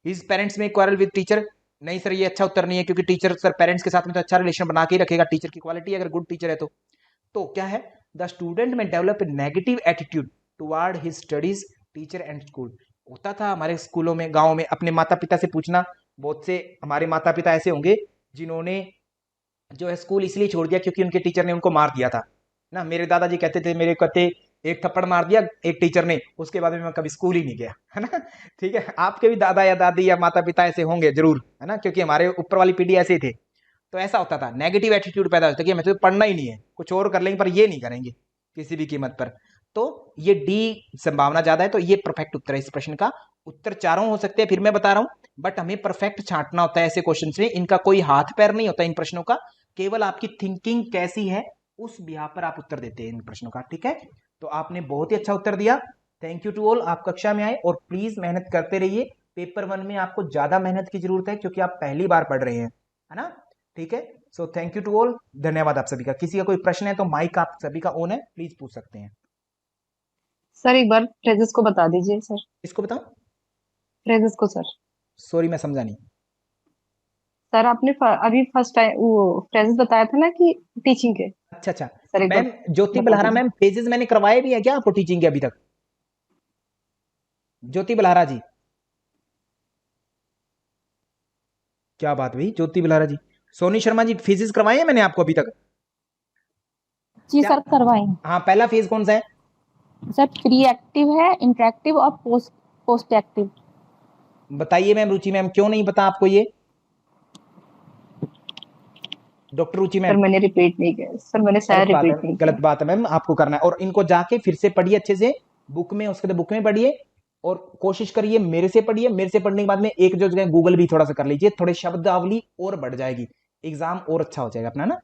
हिज पेरेंट्स में क्वारल विद टीचर, नहीं सर ये अच्छा उत्तर नहीं है, क्योंकि टीचर सर पेरेंट्स के साथ में तो अच्छा रिलेशन बना के ही रखेगा, टीचर की क्वालिटी अगर गुड टीचर है तो क्या है, द स्टूडेंट में develop a negative attitude toward his studies, teacher and school. होता था हमारे स्कूलों में, गाँव में, अपने माता पिता से पूछना, बहुत से हमारे माता पिता ऐसे होंगे जिन्होंने जो है स्कूल इसलिए छोड़ दिया क्योंकि उनके टीचर ने उनको मार दिया था, ना। मेरे दादाजी कहते थे, मेरे कहते एक थप्पड़ मार दिया एक टीचर ने, उसके बाद में मैं कभी स्कूल ही नहीं गया, है ना। ठीक है, आपके भी दादा या दादी या माता पिता ऐसे होंगे जरूर, है ना, क्योंकि हमारे ऊपर वाली पीढ़ी ऐसे ही थे। तो ऐसा होता था, नेगेटिव एटीट्यूड पैदा होता था कि हमें तो पढ़ना ही नहीं है, कुछ और कर लेंगे पर ये नहीं करेंगे किसी भी कीमत पर। तो ये डी संभावना ज्यादा है, तो ये परफेक्ट उत्तर है इस प्रश्न का। उत्तर चारों हो सकते हैं, फिर मैं बता रहा हूं, बट हमें परफेक्ट छांटना होता है ऐसे क्वेश्चन में। इनका कोई हाथ पैर नहीं होता इन प्रश्नों का, केवल आपकी थिंकिंग कैसी है उस बिहार पर आप उत्तर देते हैं इन प्रश्नों का। ठीक है, तो आपने बहुत ही अच्छा उत्तर दिया। Thank you to all. आप कक्षा में आए और प्लीज मेहनत करते रहिए। पेपर 1 में आपको ज्यादा मेहनत की जरूरत है क्योंकि आप पहली बार पढ़ रहे हैं, है ना। ठीक है, so thank you to all. धन्यवाद आप सभी का। किसी का कोई प्रश्न है तो माइक आप सभी का ऑन है, प्लीज पूछ सकते हैं। सर एक बार फ्रेजेस को बता दीजिए सर। इसको बताओ। फ्रेजेस को सर। सॉरी मैं समझा नहीं। सर आपने अभी फर्स्ट टाइम वो फ्रेजेस बताया था ना कि टीचिंग के। अच्छा अच्छा। सर एक बार मैम ज्योति बता बलहारा दीजिए। मैम, पेजेस मैंने करवाए भी है क्या आपको टीचिंग के अभी तक? ज्योति बलहारा जी, क्या बात हुई ज्योति बलहारा जी। सोनी शर्मा जी, फिजिक्स करवाए हैं मैंने आपको अभी तक? जी क्या? सर करवाएं। हाँ, पहला फेज कौन सा है? सर प्री एक्टिव है, इंटरेक्टिव और पोस्ट पोस्ट एक्टिव। बताइए मैम रुचि मैम, क्यों नहीं पता आपको ये? डॉक्टर रुचि सर मैम। मैंने रिपीट नहीं किया सर, मैंने गलत शायद बात है, रिपीट नहीं गलत किया। बात है मैम, आपको करना है और इनको जाके फिर से पढ़िए अच्छे से बुक में, उसके बाद बुक में पढ़िए और कोशिश करिए मेरे से पढ़िए। मेरे से पढ़ने के बाद में एक जो जगह गूगल भी थोड़ा सा कर लीजिए, थोड़े शब्दावली और बढ़ जाएगी, एग्जाम और अच्छा हो जाएगा अपना ना।